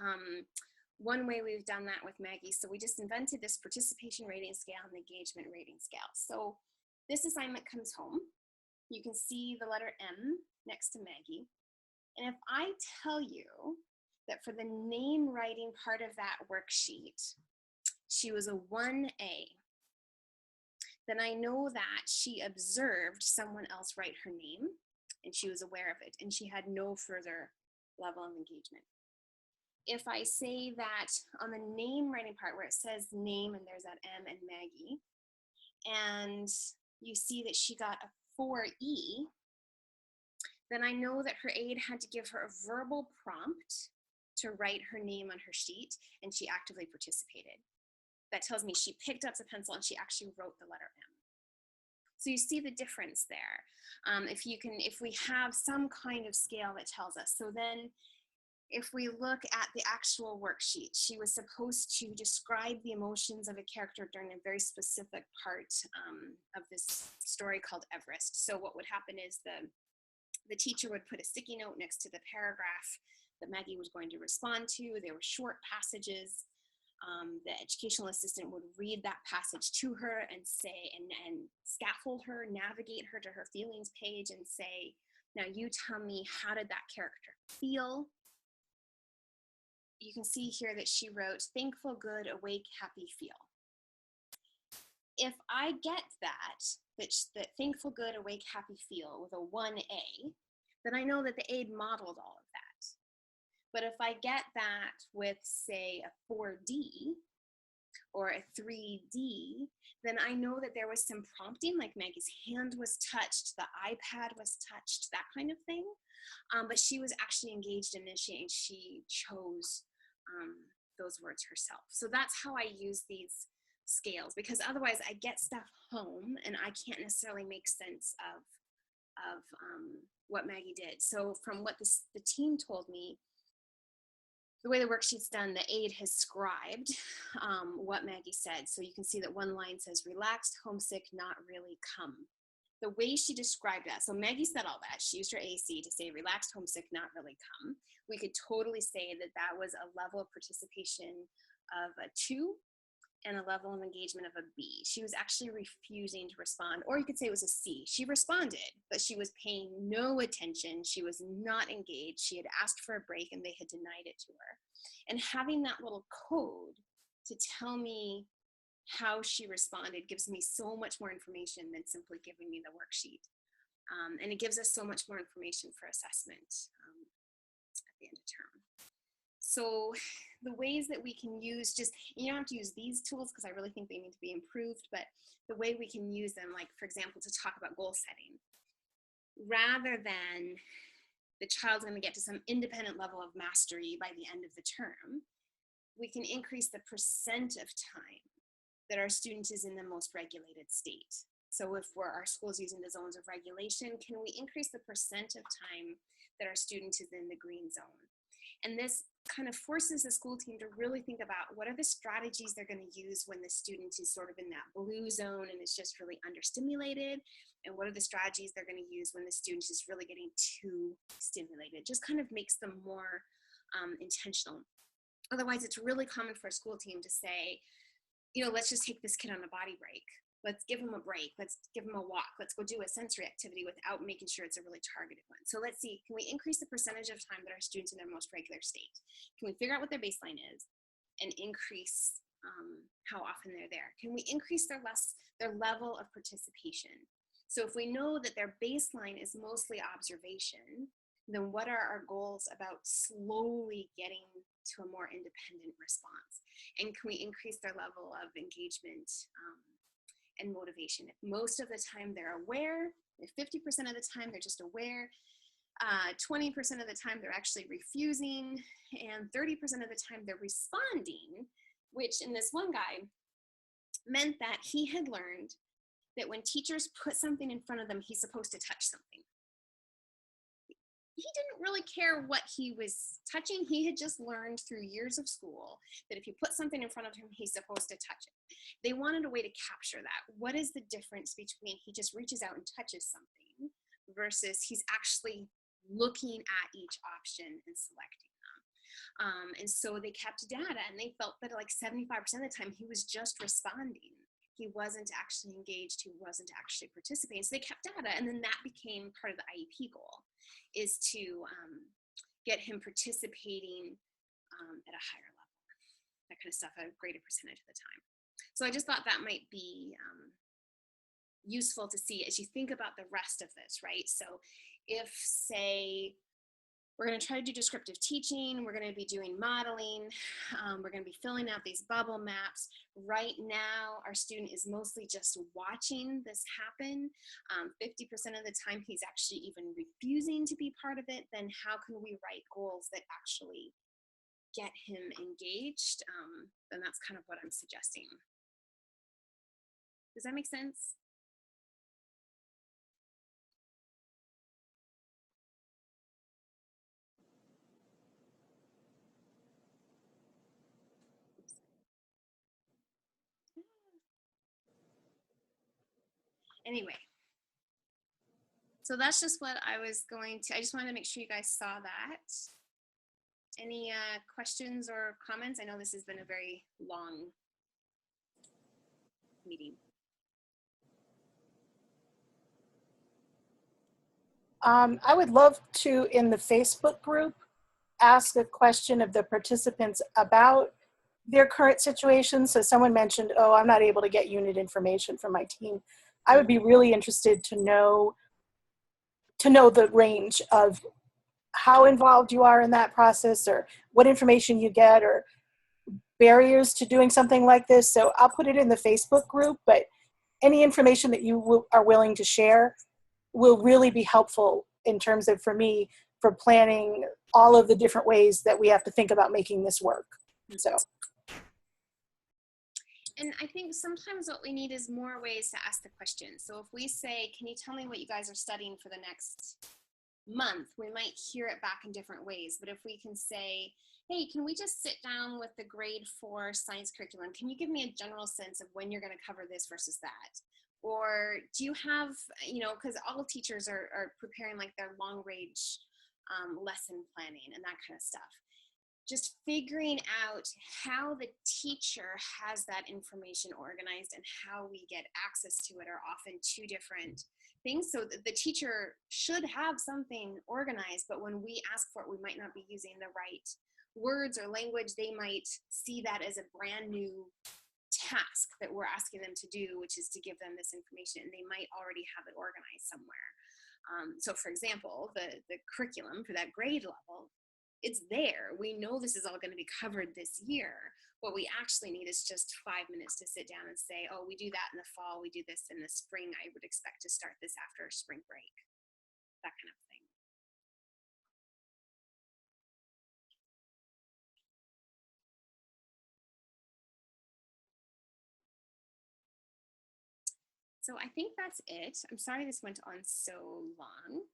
One way we've done that with Maggie, so we just invented this participation rating scale and engagement rating scale. So this assignment comes home. You can see the letter M next to Maggie. And if I tell you that for the name writing part of that worksheet, she was a 1A, then I know that she observed someone else write her name and she was aware of it, and she had no further level of engagement. If I say that on the name writing part where it says name and there's that M and Maggie, and you see that she got a 4E, then I know that her aide had to give her a verbal prompt to write her name on her sheet, and she actively participated. That tells me she picked up the pencil and she actually wrote the letter M. So you see the difference there. If we have some kind of scale that tells us. So then if we look at the actual worksheet, she was supposed to describe the emotions of a character during a very specific part of this story called Everest. So what would happen is the teacher would put a sticky note next to the paragraph that Maggie was going to respond to. There were short passages. The educational assistant would read that passage to her and say, and scaffold her, navigate her to her feelings page and say, now you tell me, how did that character feel? You can see here that she wrote, thankful, good, awake, happy, feel. If I get that thankful, good, awake, happy, feel with a 1A, then I know that the aide modeled all of that. But if I get that with, say, a 4D or a 3D, then I know that there was some prompting, like Maggie's hand was touched, the iPad was touched, that kind of thing. But she was actually engaged in initiating. She chose those words herself. So that's how I use these scales, because otherwise I get stuff home and I can't necessarily make sense of what Maggie did. So from what the team told me, the way the worksheet's done, the aide has scribed what Maggie said. So you can see that one line says, relaxed, homesick, not really come. The way she described that, so Maggie said all that. She used her AAC to say relaxed, homesick, not really come. We could totally say that that was a level of participation of a 2 and a level of engagement of a B. She was actually refusing to respond, or you could say it was a C. She responded, but she was paying no attention. She was not engaged. She had asked for a break and they had denied it to her. And having that little code to tell me how she responded gives me so much more information than simply giving me the worksheet. And it gives us so much more information for assessment at the end of term. So the ways that we can use, you don't have to use these tools because I really think they need to be improved, but the way we can use them, like for example, to talk about goal setting, rather than the child's going to get to some independent level of mastery by the end of the term, we can increase the percent of time that our student is in the most regulated state. So if our school is using the zones of regulation, can we increase the percent of time that our student is in the green zone? And this kind of forces the school team to really think about what are the strategies they're going to use when the student is sort of in that blue zone and is just really understimulated, and what are the strategies they're going to use when the student is really getting too stimulated. It just kind of makes them more intentional. Otherwise, it's really common for a school team to say, let's just take this kid on a body break. Let's give him a break. Let's give him a walk. Let's go do a sensory activity without making sure it's a really targeted one. So let's see, can we increase the percentage of time that our students in their most regular state? Can we figure out what their baseline is and increase how often they're there? Can we increase their level of participation? So if we know that their baseline is mostly observation, then what are our goals about slowly getting to a more independent response? And can we increase their level of engagement and motivation? If most of the time they're aware, if 50% of the time they're just aware, 20% of the time they're actually refusing, and 30% of the time they're responding, which in this one guy meant that he had learned that when teachers put something in front of them, he's supposed to touch something. He didn't really care what he was touching. He had just learned through years of school that if you put something in front of him, he's supposed to touch it. They wanted a way to capture that. What is the difference between he just reaches out and touches something versus he's actually looking at each option and selecting them? And so they kept data, and they felt that like 75% of the time he was just responding. He wasn't actually engaged. He wasn't actually participating. So they kept data, and then that became part of the IEP goal, is to get him participating at a higher level, that kind of stuff, a greater percentage of the time. So I just thought that might be useful to see as you think about the rest of this, right? So if, say, we're going to try to do descriptive teaching, we're going to be doing modeling, we're going to be filling out these bubble maps. Right now, our student is mostly just watching this happen. 50% of the time, he's actually even refusing to be part of it. Then how can we write goals that actually get him engaged? Then that's kind of what I'm suggesting. Does that make sense? Anyway, so that's just what I was going to, I just wanted to make sure you guys saw that. Any questions or comments? I know this has been a very long meeting. I would love to, in the Facebook group, ask a question of the participants about their current situation. So someone mentioned, oh, I'm not able to get unit information from my team. I would be really interested to know the range of how involved you are in that process, or what information you get, or barriers to doing something like this. So I'll put it in the Facebook group, but any information that you are willing to share will really be helpful in terms of, for me, for planning all of the different ways that we have to think about making this work. So. And I think sometimes what we need is more ways to ask the question. So if we say, can you tell me what you guys are studying for the next month, we might hear it back in different ways. But if we can say, hey, can we just sit down with the grade 4 science curriculum? Can you give me a general sense of when you're going to cover this versus that? Or do you have, because all teachers are preparing like their long range lesson planning and that kind of stuff. Just figuring out how the teacher has that information organized and how we get access to it are often two different things. So the teacher should have something organized, but when we ask for it, we might not be using the right words or language. They might see that as a brand new task that we're asking them to do, which is to give them this information, and they might already have it organized somewhere. So for example, the curriculum for that grade level, it's there. We know this is all going to be covered this year. What we actually need is just 5 minutes to sit down and say, oh, we do that in the fall, we do this in the spring. I would expect to start this after spring break, that kind of thing. So I think that's it. I'm sorry this went on so long.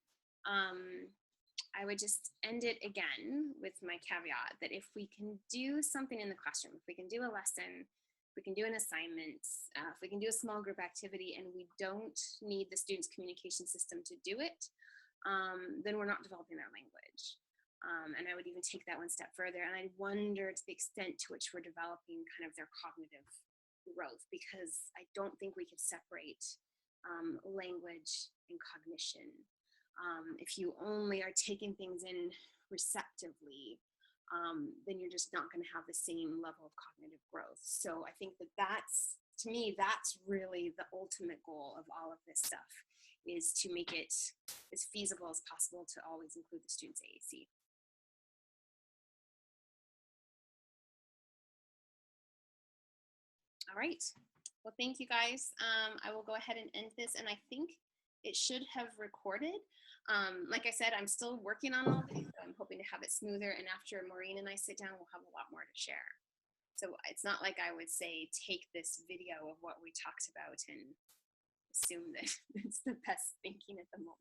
I would just end it again with my caveat that if we can do something in the classroom, if we can do a lesson, if we can do an assignment, if we can do a small group activity and we don't need the student's communication system to do it, then we're not developing their language. And I would even take that one step further. And I wonder to the extent to which we're developing kind of their cognitive growth, because I don't think we can separate language and cognition. If you only are taking things in receptively, then you're just not going to have the same level of cognitive growth. So I think that that's, to me, that's really the ultimate goal of all of this stuff, is to make it as feasible as possible to always include the student's AAC. All right. Well, thank you guys. I will go ahead and end this, and I think it should have recorded. Like I said, I'm still working on all this, so I'm hoping to have it smoother, and after Maureen and I sit down, we'll have a lot more to share. So it's not like I would say, take this video of what we talked about and assume that it's the best thinking at the moment.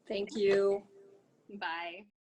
Thank you. Bye.